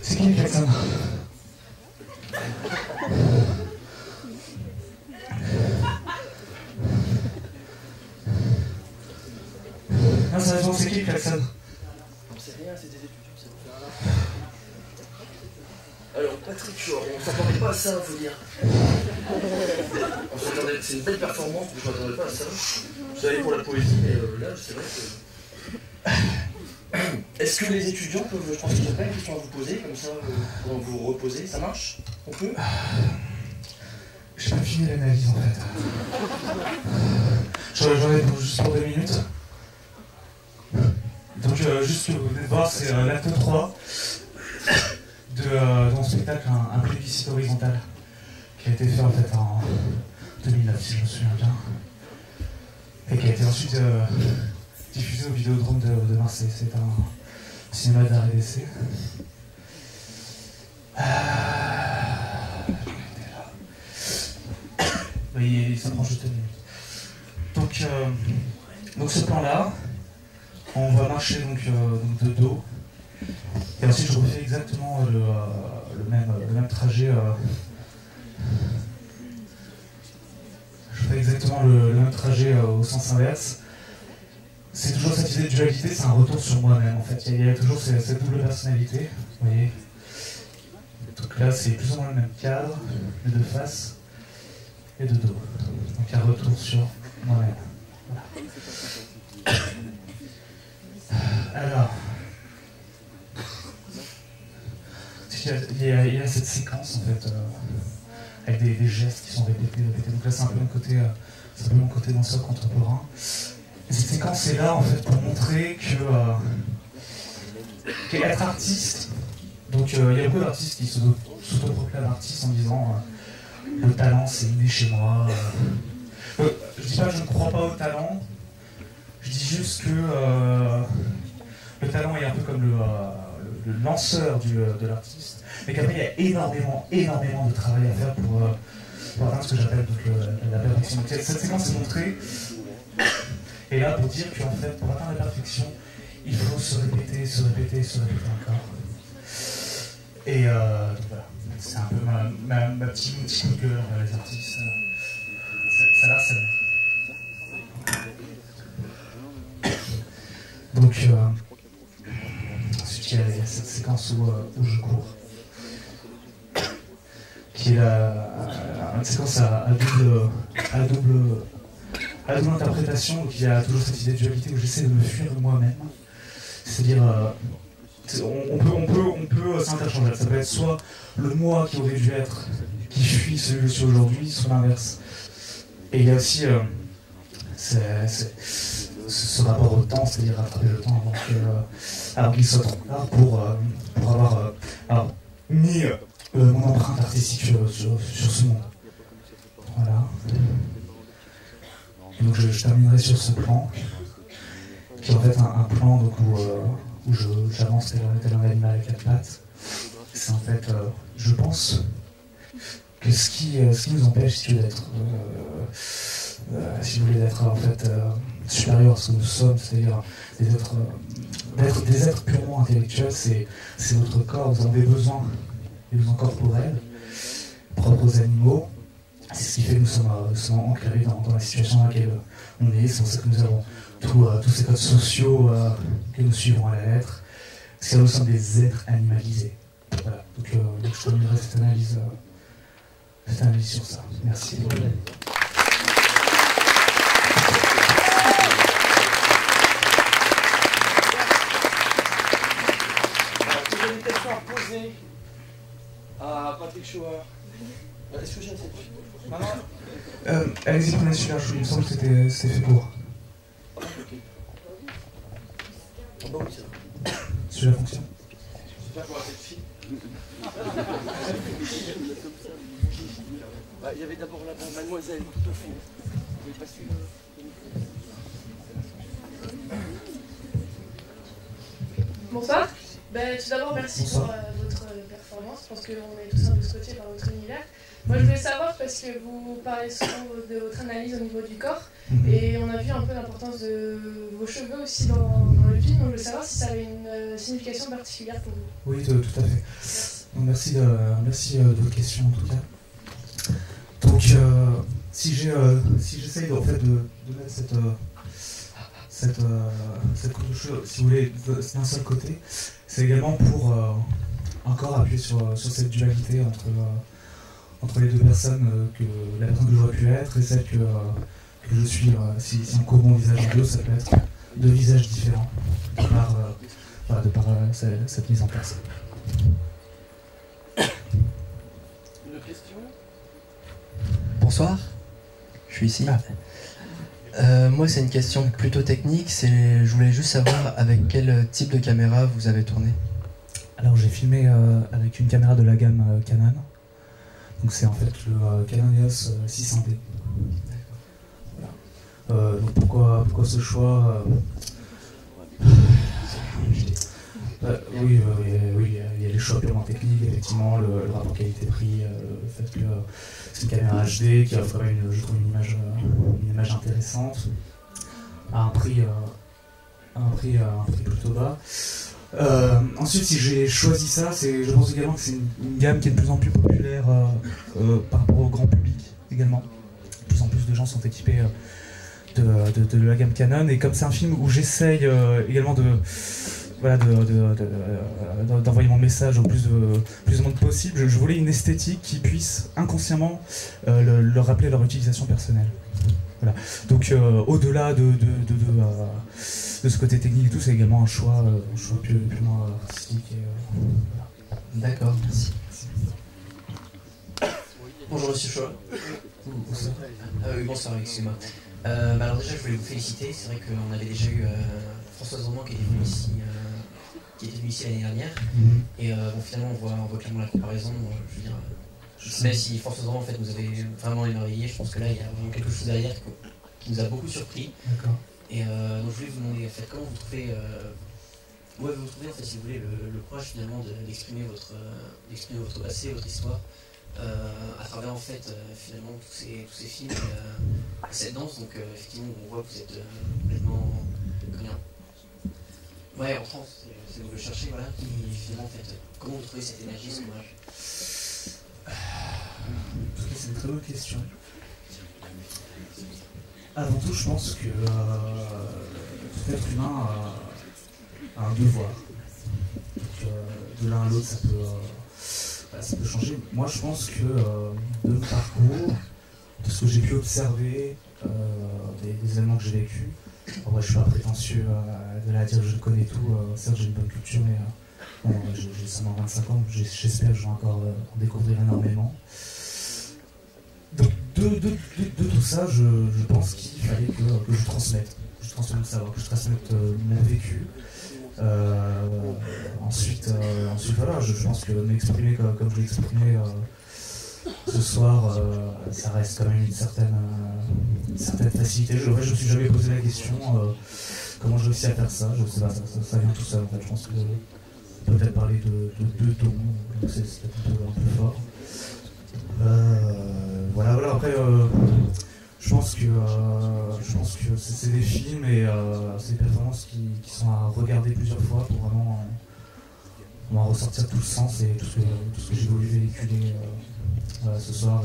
C'est qui les klaxons? Non, sérieusement, c'est qui les klaxons? On sait rien, c'est des étudiants, ça. Alors, Patrick, on s'attendait pas à ça, faut dire. C'est une belle performance, mais je m'attendais pas à ça. Je savais pour la poésie, mais là, c'est vrai que... Est-ce que les étudiants peuvent... Je pense qu'il y a plein de questions à vous poser, comme ça, pour vous reposer, ça marche? On peut? J'ai pas fini l'analyse, en fait. J'en ai juste pour 2 minutes. Donc, juste ce que vous venez de voir, c'est l'acte 3 de mon spectacle, un plébiscite horizontal, qui a été fait en fait en 2009, si je me souviens bien, et qui a été ensuite diffusé au Vidéodrome de Marseille. C'est un cinéma d'art et d'essai. Oui, il s'approche de 2 minutes. Donc ce plan-là, on va marcher donc de dos, et ensuite je refais exactement le même trajet. Je fais exactement le même trajet au sens inverse. C'est toujours cette idée de dualité, c'est un retour sur moi-même en fait. Il y a toujours cette double personnalité, vous voyez. Donc là c'est plus ou moins le même cadre, mais de face et de dos. Donc un retour sur moi-même. Voilà. Alors, il y a cette séquence en fait, avec des gestes qui sont répétés. Donc là c'est un peu mon côté danseur contemporain. Et cette séquence est là en fait pour montrer qu'être artiste, donc il y a beaucoup d'artistes qui s'autoproclament artistes en disant le talent c'est inné chez moi. Je dis pas que je ne crois pas au talent, je dis juste que le talent est un peu comme le lanceur de l'artiste, mais qu'après il y a énormément de travail à faire pour atteindre ce que j'appelle la perfection. Donc cette séquence est montrée, et là pour dire qu'en fait pour atteindre la perfection, il faut se répéter encore. Et donc voilà, c'est un peu ma petite gueule envers les artistes. Ça là, c'est... Donc, ensuite il y a cette séquence où je cours, qui est une séquence à double interprétation. Donc il y a toujours cette idée de dualité où j'essaie de me fuir de moi-même. C'est-à-dire, on peut s'interchanger. Ça peut être soit le moi qui aurait dû être, qui fuit celui que je suis aujourd'hui, soit l'inverse. Et il y a aussi ce rapport au temps, c'est-à-dire rattraper le temps avant qu'il soit trop tard pour avoir mis mon empreinte artistique sur ce monde. Voilà. Et donc je terminerai sur ce plan, qui est en fait un plan donc, où j'avance tel un animal à 4 pattes. C'est en fait, je pense, que ce qui nous empêche, si vous voulez, d'être en fait supérieur à ce que nous sommes, c'est-à-dire d'être des êtres purement intellectuels, c'est notre corps. Nous avons des besoins corporels, propres aux animaux. C'est ce qui fait que nous sommes ancrés dans la situation dans laquelle on est. C'est pour ça que nous avons tous ces codes sociaux que nous suivons à la lettre. Parce que nous sommes des êtres animalisés. Voilà. Donc je terminerai cette analyse sur ça. Merci. Vous avez une question à poser à Patrick Schauer. Est-ce que j'ai cette question? Allez-y, prenez celui-là, il me semble que c'était fait pour. Ok. Ah bah oui, c'est vrai. Celui-là fonctionne. J'espère qu'on va cette fille. Il y avait d'abord la mademoiselle, tout au fond. Vous n'avez pas su. Bonsoir. Tout d'abord, merci pour votre performance. Je pense qu'on est tous un peu scotchés par votre univers. Moi, je voulais savoir parce que vous parlez souvent de votre analyse au niveau du corps et on a vu un peu l'importance de vos cheveux aussi dans le film. Donc, je voulais savoir si ça avait une signification particulière pour vous. Oui, tout à fait. Donc, merci de votre question en tout cas. Donc, si j'essaye en fait de mettre cette couche de cheveux, si vous voulez, d'un seul côté, c'est également pour encore appuyer sur cette dualité entre les deux personnes, que la personne que j'aurais pu être et celle que je suis. Si on coupe mon visage en deux, ça peut être deux visages différents de par cette mise en place. Une question ? Bonsoir, je suis ici. Moi, c'est une question plutôt technique. Je voulais juste savoir avec quel type de caméra vous avez tourné. Alors, j'ai filmé avec une caméra de la gamme Canon. Donc, c'est en fait le Canon EOS 600D. Voilà. Donc, pourquoi ce choix oui, il y a les choix purement techniques, effectivement, le rapport qualité-prix, le fait que c'est une caméra HD qui offre je trouve une image intéressante à un prix plutôt bas. Ensuite, si j'ai choisi ça, je pense également que c'est une gamme qui est de plus en plus populaire par rapport au grand public également. De plus en plus de gens sont équipés de la gamme Canon, et comme c'est un film où j'essaye également d'envoyer mon message au plus de monde possible, je voulais une esthétique qui puisse inconsciemment leur rappeler leur utilisation personnelle. Voilà. Donc au-delà de ce côté technique et tout, c'est également un choix purement artistique. Voilà. D'accord, merci. Bonjour Monsieur Choa. Bonsoir. Bonsoir, excusez-moi. Alors déjà, je voulais vous féliciter. C'est vrai qu'on avait déjà eu Françoise Roman qui était venue ici l'année dernière. Et finalement, on voit clairement la comparaison. Je veux dire, même si Françoise Roman en fait nous avait vraiment émerveillé, je pense que là, il y a vraiment quelque chose derrière qui nous a beaucoup surpris. D'accord. Et donc, je voulais vous demander, en fait, comment vous trouvez, vous trouvez, en fait, si vous voulez, le courage finalement d'exprimer votre passé, votre histoire. À travers en fait finalement tous ces films et cette danse, donc effectivement on voit que vous êtes complètement en transe, c'est vous le cherchez, voilà, et finalement en fait comment vous trouvez cette énergie, ce courage? C'est une très bonne question. Avant tout, je pense que tout être humain a un devoir. Donc, de l'un à l'autre, ça peut changer. Moi, je pense que de mon parcours, de ce que j'ai pu observer, des événements que j'ai vécus, en vrai, je suis pas prétentieux de la dire que je connais tout. Certes, j'ai une bonne culture, mais j'ai seulement 25 ans, j'espère que je vais encore en découvrir énormément. Donc, de tout ça, je pense qu'il fallait que je transmette mon savoir, que je transmette mon vécu. Ensuite, voilà, je pense que m'exprimer comme je l'ai exprimé ce soir, ça reste quand même une certaine facilité. Je me suis jamais posé la question comment j'ai réussi à faire ça. Je sais pas, ça vient tout seul en fait. Je pense que peut-être parler de deux dons, c'est peut-être un peu fort. Voilà. Après, je pense que c'est des films et c'est des performances qui sont à regarder plusieurs fois pour vraiment en ressortir tout le sens et tout ce que j'ai voulu véhiculer ce soir.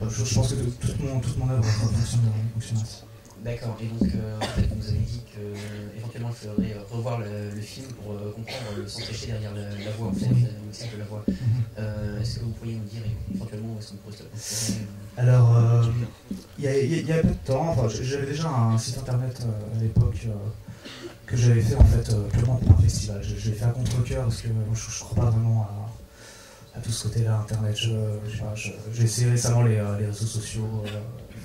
Je pense que toute mon œuvre fonctionne ainsi. D'accord, et donc en fait vous nous avez dit qu'éventuellement il faudrait revoir le film pour comprendre sans cacher derrière la voix, en fait, le message de la voix. Est-ce que vous pourriez nous dire éventuellement où est-ce qu'on pourrait se le procurer? Alors, il y a peu de temps, j'avais déjà un site internet à l'époque que j'avais fait en fait purement pour un festival. Je l'ai fait à contre-cœur parce que moi, je crois pas vraiment à tout ce côté-là, internet. J'ai essayé récemment les réseaux sociaux,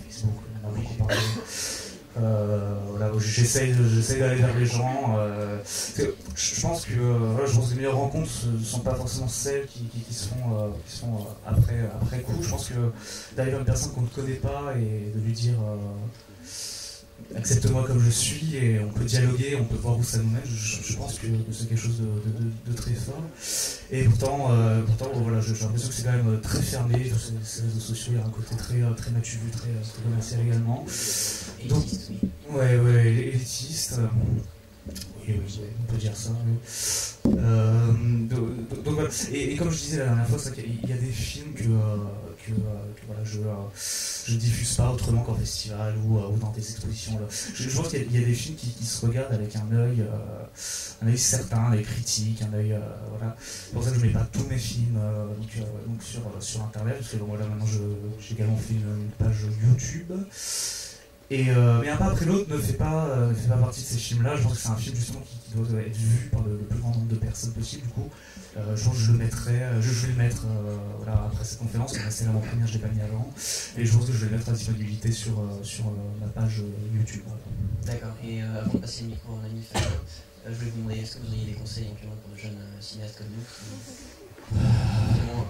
Facebook, on en a beaucoup parlé. Voilà, j'essaye d'aller vers les gens. Je pense que les meilleures rencontres ne sont pas forcément celles qui se font après coup. Je pense que d'arriver à une personne qu'on ne connaît pas et de lui dire accepte-moi comme je suis et on peut dialoguer, on peut voir où ça nous mène. Je pense que c'est quelque chose de très fort. Et pourtant voilà, j'ai l'impression que c'est quand même très fermé sur ces réseaux sociaux. Il y a un côté très mature, très commercial également. Donc, ouais, élitiste. Oui, on peut dire ça. Donc voilà. Et comme je disais la dernière fois, c'est qu'il y a des films que voilà, je diffuse pas autrement qu'en festival ou dans des expositions. Là. Je pense qu'il y a des films qui se regardent avec un œil certain, un œil critique, un œil voilà. C'est pour ça que je mets pas tous mes films donc sur internet, parce que voilà, maintenant j'ai également fait une page YouTube. Et mais un pas après l'autre ne fait pas partie de ces films-là. Je pense que c'est un film justement qui doit être vu par le plus grand nombre de personnes possible. Du coup, je pense que je vais le mettre voilà, après cette conférence. C'est la première, je ne l'ai pas mis avant. Et je pense que je vais le mettre à disponibilité sur ma page YouTube. Voilà. D'accord. Et avant de passer le micro à mon ami Fabien, je voulais vous demander, est-ce que vous auriez des conseils éventuellement pour de jeunes cinéastes comme nous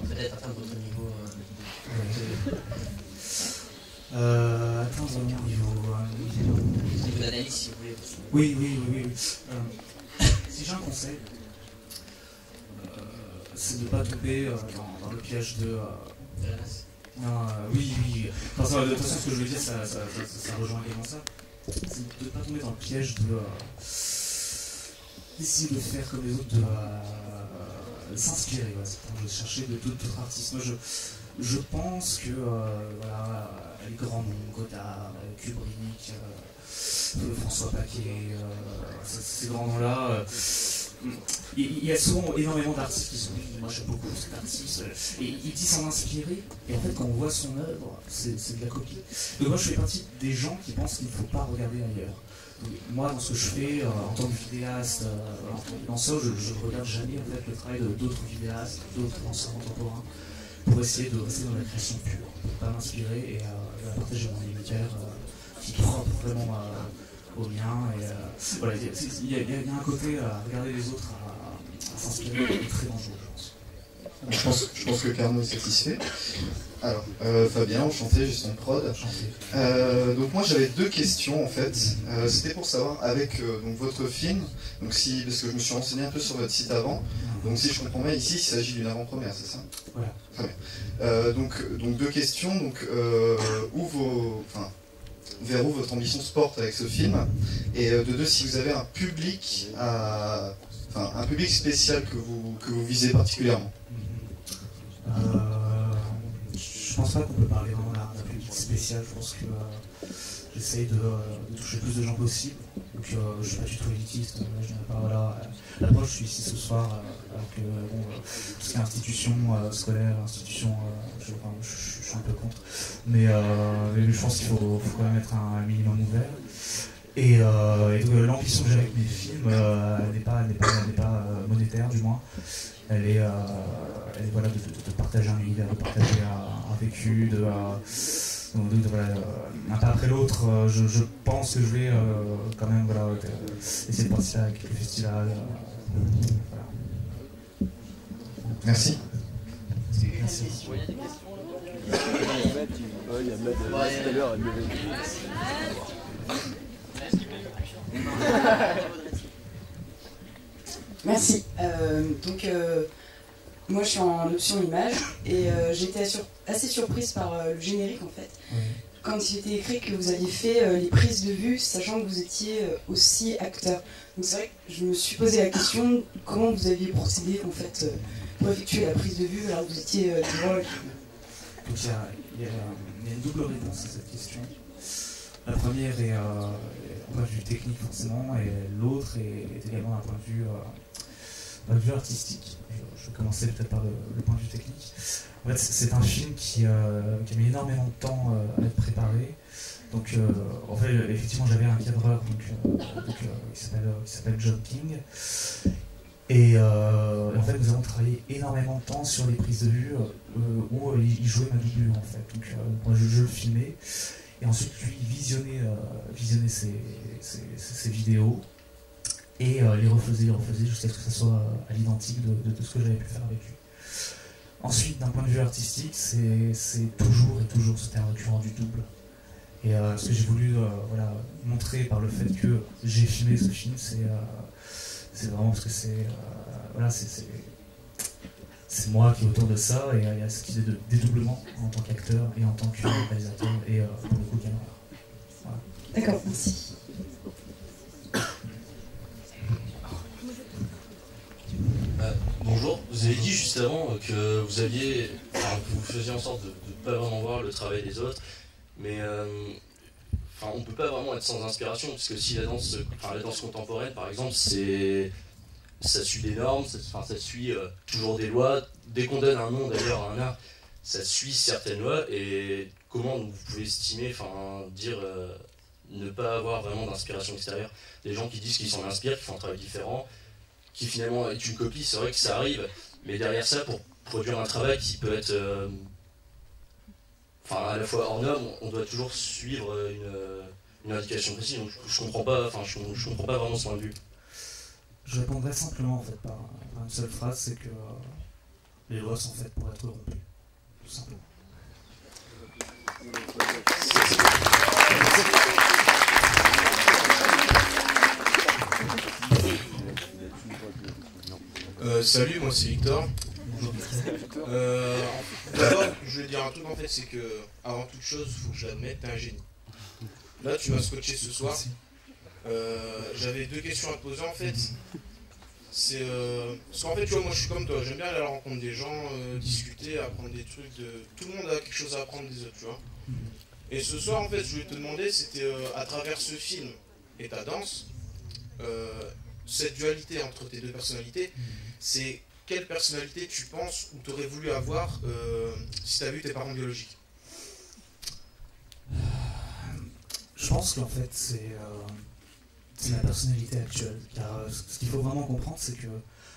qui peut-être atteindre votre niveau Atteindre mon niveau d'analyse, si vous voulez. Oui. Si j'ai un conseil, c'est de ne pas tomber dans le piège de la masse. Oui. Enfin, de toute façon, ce que je veux dire, ça rejoint également ça. C'est de ne pas tomber dans le piège d'essayer de faire comme les autres, de s'inspirer. Voilà. De chercher d'autres artistes. Moi, je pense que voilà, les grands noms, Godard, Kubrick, François Paquet, ces grands noms-là, il y a souvent énormément d'artistes qui sont dit, moi j'aime beaucoup cet artiste, et il dit s'en inspirer, et en fait quand on voit son œuvre, c'est de la copie. Donc moi je fais partie des gens qui pensent qu'il ne faut pas regarder ailleurs. Donc, moi dans ce que je fais, en tant que vidéaste, en tant que danseur, je ne regarde jamais en fait, le travail d'autres vidéastes, d'autres danseurs contemporains, pour essayer de rester dans la création pure, pour pas m'inspirer et partager mon univers qui est propre vraiment au mien. Et, voilà, il y a un côté à regarder les autres, à s'inspirer, qui est très dangereux, je pense. Je pense que Carnot est satisfait. Alors, Fabien, enchanté, gestion de prod. Donc moi j'avais deux questions en fait. C'était pour savoir avec donc, votre film, donc parce que je me suis renseigné un peu sur votre site avant. Donc si je comprends bien ici, il s'agit d'une avant-première, c'est ça? Voilà. Très bien. Donc deux questions. Donc vers où votre ambition se porte avec ce film, et de deux, si vous avez un public un public spécial que vous visez particulièrement. Je pense pas qu'on peut parler vraiment d'un public spécial. Je pense que j'essaye de toucher le plus de gens possible. Donc je suis pas du tout élitiste. Je dirais pas, voilà, l'approche, je suis ici ce soir avec tout ce qui est institution scolaire, institution, je suis un peu contre. Mais je pense qu'il faut quand même être un minimum ouvert. Et l'ambition que j'ai avec mes films, elle n'est pas monétaire du moins. Elle est voilà, de partager un univers, de partager un vécu, voilà, un pas après l'autre. Je pense que je vais quand même voilà, essayer de participer à quelques festivals. Voilà. Merci. Merci. Il y a Mad tout à l'heure, elle m'avait dit. Merci. Moi je suis en option image et j'étais assez surprise par le générique en fait. Oui. Quand il était écrit que vous aviez fait les prises de vue, sachant que vous étiez aussi acteur. Donc c'est vrai que je me suis posé la question comment vous aviez procédé en fait pour effectuer la prise de vue alors que vous étiez devant. Donc il y a une double réponse à cette question. La première est d'un point de vue technique forcément, et l'autre est également d'un point de vue artistique. Je vais commencer peut-être par le point de vue technique. En fait, c'est un film qui a mis énormément de temps à être préparé. Donc, en fait, effectivement, j'avais un cadreur qui s'appelle John King. Et en fait, nous avons travaillé énormément de temps sur les prises de vue où il jouait ma doublure, en fait. Donc, moi, je le filmais. Et ensuite, lui, visionnait ses vidéos et les refaisait jusqu'à ce que ça soit à l'identique de ce que j'avais pu faire avec lui. Ensuite, d'un point de vue artistique, c'est toujours, c'était un récurrent du double. Et ce que j'ai voulu voilà, montrer par le fait que j'ai filmé ce film, c'est vraiment parce que voilà, c'est moi qui est autour de ça, et il y a cette idée de dédoublement en tant qu'acteur et en tant que réalisateur et pour le coup caméra. Voilà. D'accord, merci. Bonjour, vous avez dit juste avant que vous aviez, enfin, que vous faisiez en sorte de ne pas vraiment voir le travail des autres, mais on ne peut pas vraiment être sans inspiration, parce que si la danse contemporaine par exemple, ça suit des normes, ça suit toujours des lois. Dès qu'on donne un nom d'ailleurs à un art, ça suit certaines lois, et comment vous pouvez estimer, dire ne pas avoir vraiment d'inspiration extérieure? Des gens qui disent qu'ils s'en inspirent, qui font un travail différent, qui finalement est une copie, c'est vrai que ça arrive, mais derrière ça, pour produire un travail qui peut être à la fois hors norme, on doit toujours suivre une indication précise, donc je comprends pas, je comprends pas vraiment ce point de vue. Je répondrai simplement en fait par une seule phrase, c'est que les lois sont faites pour être rompues, tout simplement. Salut, moi c'est Victor. D'abord, je veux dire un truc en fait, c'est que avant toute chose, il faut que je l'admette, t'es un génie. Là, tu m'as scotché ce soir. J'avais deux questions à te poser en fait. C'est parce qu'en fait, tu vois, moi je suis comme toi, j'aime bien aller à la rencontre des gens, discuter, apprendre des trucs. Tout le monde a quelque chose à apprendre des autres, tu vois. Et ce soir, en fait, je voulais te demander, c'était à travers ce film et ta danse, cette dualité entre tes deux personnalités, c'est quelle personnalité tu penses ou t'aurais voulu avoir si t'as vu tes parents biologiques? Je pense qu'en fait c'est la personnalité actuelle, car ce qu'il faut vraiment comprendre, c'est que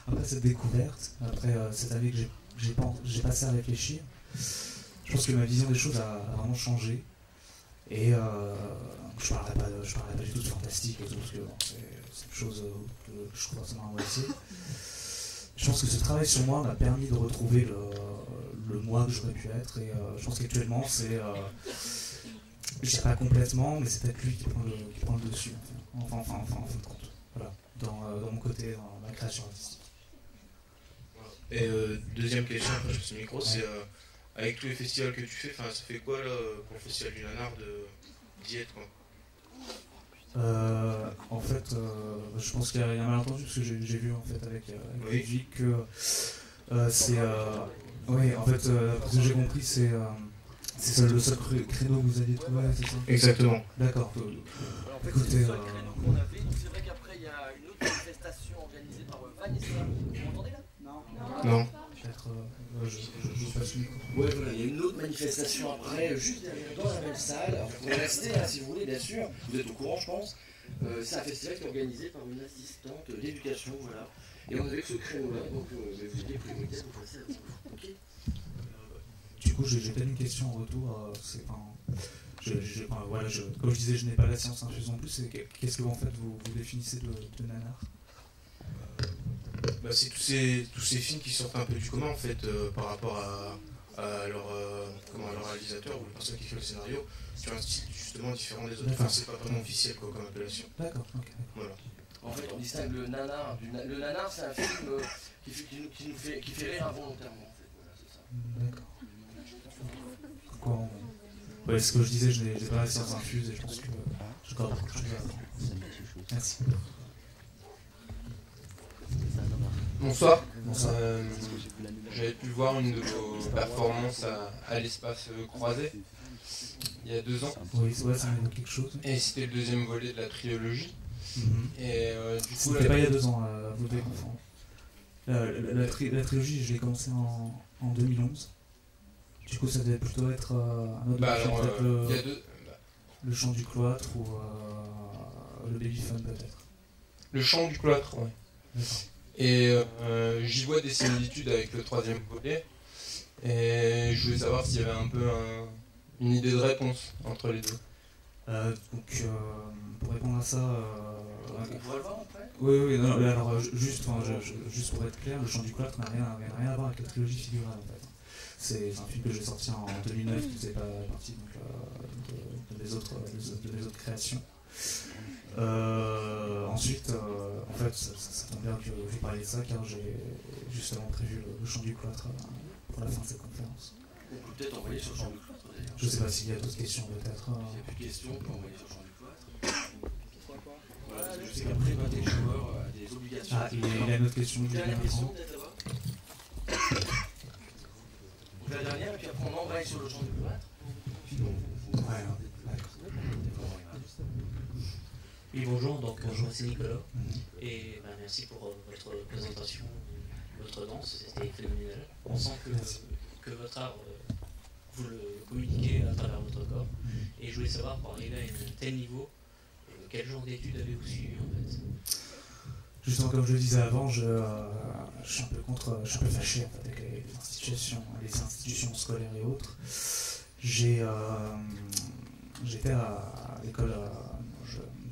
après cette découverte, après cette année que j'ai passé à réfléchir, je pense que ma vision des choses a vraiment changé. Et je parlerai pas du tout de fantastique et tout, parce que bon, c'est une chose que je trouve absolument moitié. Je pense que ce travail sur moi m'a permis de retrouver le moi que j'aurais pu être, et je pense qu'actuellement c'est, je sais pas complètement, mais c'est peut-être lui qui prend le dessus, en fin de compte, voilà, dans mon côté, dans ma création artistique. Et deuxième question, après je passe le micro, c'est avec tous les festivals que tu fais, ça fait quoi là pour le festival du Nanar d'y être, quoi? En fait, je pense qu'il y a un malentendu, parce que j'ai vu en fait avec Ludwig que c'est... oui, en fait, ce que j'ai compris, c'est le seul créneau que vous aviez trouvé, c'est ça? Exactement. D'accord. En fait, écoutez, c'est le seul créneau qu'on avait. C'est vrai qu'après, il y a une autre manifestation organisée par Vanessa. Vous m'entendez là? Non. Peut-être... je passe le micro. Ouais, voilà, il y a une autre manifestation après, juste dans la même salle. Alors, vous pouvez rester si vous voulez, bien sûr. Vous êtes au courant, je pense. C'est un festival qui est organisé par une assistante d'éducation, voilà. Et on avait ce créneau-là, donc vous aviez priorité pour passer à ça. Ok. Du coup, j'ai peut-être une question en retour. Voilà, comme je disais, je n'ai pas la science infuse non plus. Qu'est-ce que en fait vous définissez de nanar? C'est tous ces films qui sortent un peu du commun en fait par rapport à leur réalisateur ou la personne qui fait le scénario, qui a un style justement différent des autres. Enfin, c'est pas vraiment officiel quoi, comme appellation. D'accord, ok. Voilà. En fait, on distingue le nanar du le nanar, c'est un film qui fait rire involontairement. En fait. Voilà, c'est ça. D'accord. Pourquoi ouais, ce que je disais, je n'ai pas la science infuse et je pense que j'ai encore beaucoup de choses à apprendre. Merci. Bonsoir. J'avais pu voir une de vos performances à l'espace croisé il y a 2 ans. Oui, ouais, ça m'évoque quelque chose. Et c'était le deuxième volet de la trilogie. Et du coup, c'était pas il y a 2 ans, vous devez comprendre. La trilogie, je l'ai commencé en 2011. Du coup, ça devait plutôt être un autre le chant du cloître ou le baby fun peut-être. Le chant du cloître, ouais. D'accord. Et j'y vois des similitudes avec le 3e volet. Et je voulais savoir s'il y avait un peu une idée de réponse entre les deux. Pour répondre à ça... on pourra le voir après? Oui, non, alors juste pour être clair, le chant du cloître n'a rien à voir avec la trilogie figurale en fait. C'est un film que j'ai sorti en 2009, qui faisait pas partie donc, de mes autres créations. Ensuite, en fait, ça tombe bien que vous parliez de ça, car j'ai justement prévu le chant du cloître pour la fin de cette conférence. On peut peut-être envoyer sur le champ du cloître d'ailleurs. Je sais pas s'il y a d'autres questions peut-être. S'il n'y a plus de questions, on peut envoyer sur le champ du cloître. Voilà, parce que je sais qu'après, les joueurs a des obligations. Ah, il y a une autre question. Une dernière question peut-être là-bas. Donc la dernière, et puis après on envoie sur le champ du cloître. Oui, bonjour, donc bonjour, c'est Nicolas. Et merci pour votre présentation, votre danse, c'était phénoménal. On sent que votre art, vous le communiquez à travers votre corps. Et je voulais savoir, pour arriver à un tel niveau, quel genre d'études avez-vous suivi en fait? Justement, comme je le disais avant, je suis un peu fâché en fait, avec les institutions scolaires et autres. J'étais à l'école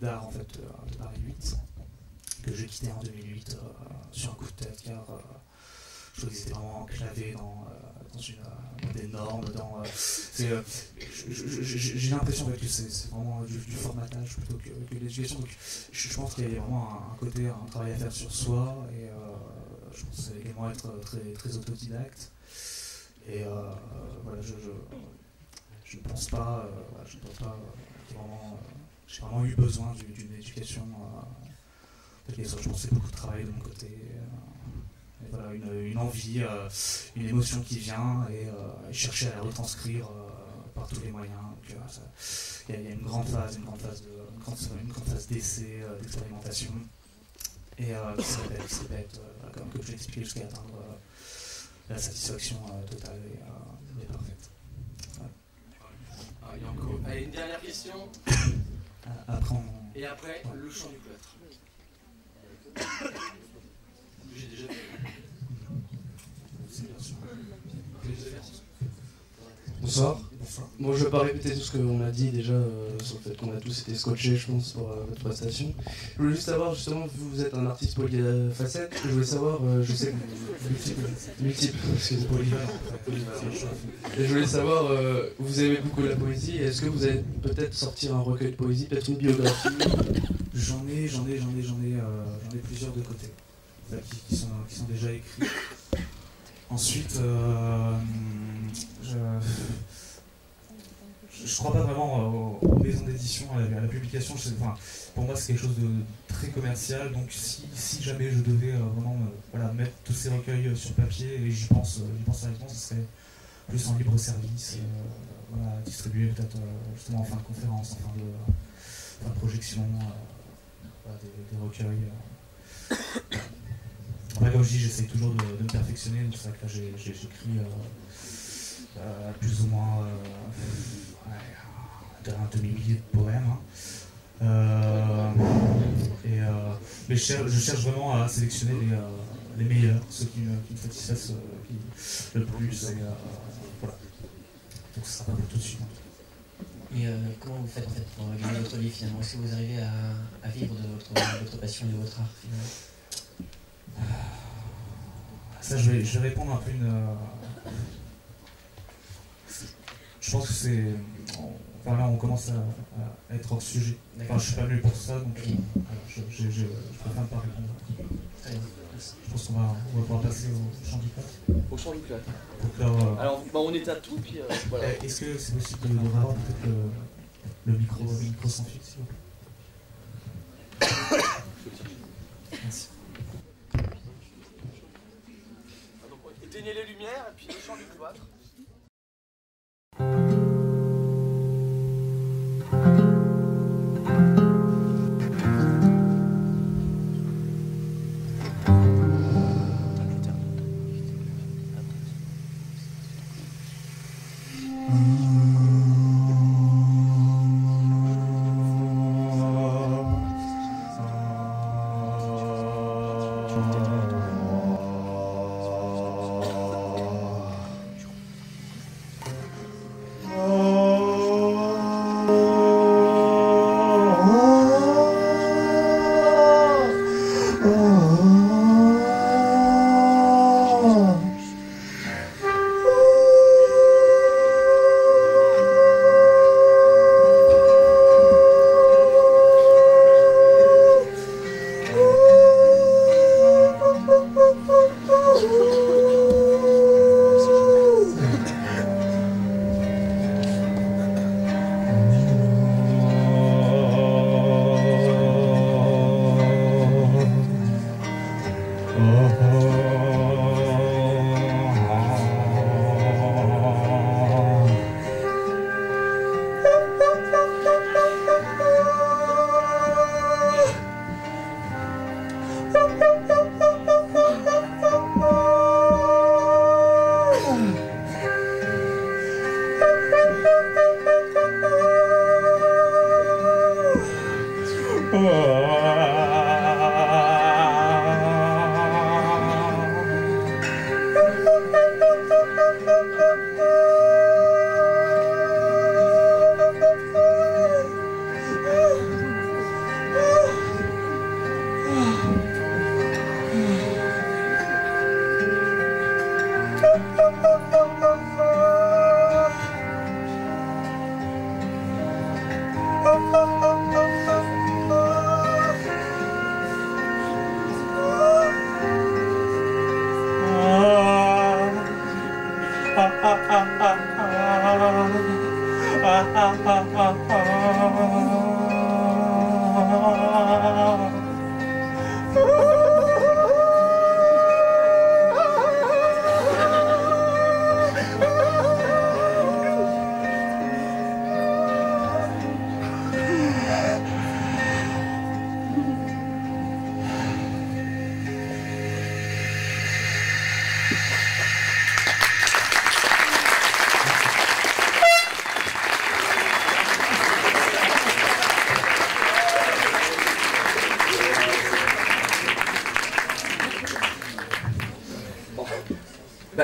d'art en fait, de Paris 8, que j'ai quitté en 2008 sur un coup de tête, car je trouvais que c'était vraiment enclavé dans des normes. J'ai l'impression en fait, que c'est vraiment du formatage plutôt que de l'éducation. Donc je pense qu'il y a vraiment un travail à faire sur soi, et je pense également être très autodidacte. Et voilà, je ne pense pas qu'il y a vraiment. J'ai vraiment eu besoin d'une éducation. Je pense que c'est beaucoup de travail de mon côté. Et voilà, une envie, une émotion qui vient, et chercher à la retranscrire par tous les moyens. Il y a une grande phase d'essai, d'expérimentation, et qui se répète, comme je l'ai expliqué, jusqu'à atteindre la satisfaction totale et parfaite. Il y a encore... Allez, une dernière question. Après, et après, le chant du cloître. J'ai déjà fait. Bonsoir. Bon, je ne vais pas répéter tout ce qu'on a dit déjà sur le fait qu'on a tous été scotchés, je pense, pour votre prestation. Je voulais juste savoir, justement, vous êtes un artiste polyfacette, je voulais savoir, je sais que vous multiple, et je voulais savoir, vous aimez beaucoup la poésie, est-ce que vous allez peut-être sortir un recueil de poésie, peut-être une biographie? J'en ai plusieurs de côté, qui sont déjà écrits. Ensuite, je crois pas vraiment aux maisons d'édition, à la publication. Pour moi, c'est quelque chose de très commercial. Donc, si jamais je devais vraiment mettre tous ces recueils sur papier, et j'y pense sérieusement, ce serait plus en libre service, distribuer peut-être justement en fin de conférence, en fin de projection, des recueils. Après, comme je dis, j'essaye toujours de me perfectionner, donc c'est vrai que là j'écris plus ou moins un demi-millier de poèmes. Mais je cherche vraiment à sélectionner les meilleurs, ceux qui me satisfassent le plus. Et, voilà. Donc ce sera pas pour tout de suite. Et comment vous faites en fait pour gagner votre vie finalement? Est-ce que vous arrivez à vivre de votre passion et de votre art finalement? Ça, je vais répondre un peu Je pense que c'est... Enfin là, on commence à être hors sujet. Enfin, je suis pas venu pour ça, donc je préfère pas répondre. Je pense qu'on va pouvoir passer au chant du cloître. Au chant du cloître. Alors, on était à tout, puis voilà. Est-ce que c'est possible de revoir peut-être le micro sans fil, s'il vous plaît? Merci. Éteignez les lumières et puis le chant du cloître.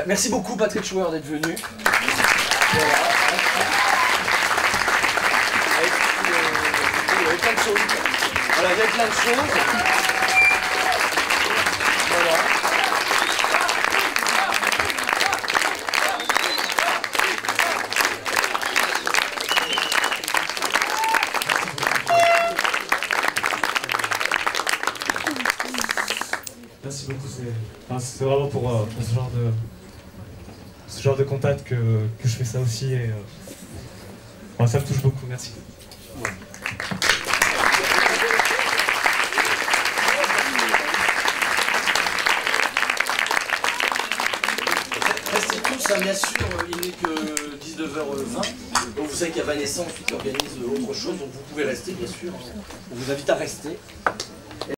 Merci beaucoup Patrick Schauer d'être venu. Voilà. Il y avait plein de choses. Voilà, il y avait plein de choses. Voilà. Merci beaucoup, c'est vraiment pour ce genre de contact que je fais ça aussi et ça me touche beaucoup, merci. Restez tous, hein, bien sûr, il n'est que 19h20, donc vous savez qu'il y a Vanessa ensuite qui organise autre chose, donc vous pouvez rester bien sûr, on vous invite à rester.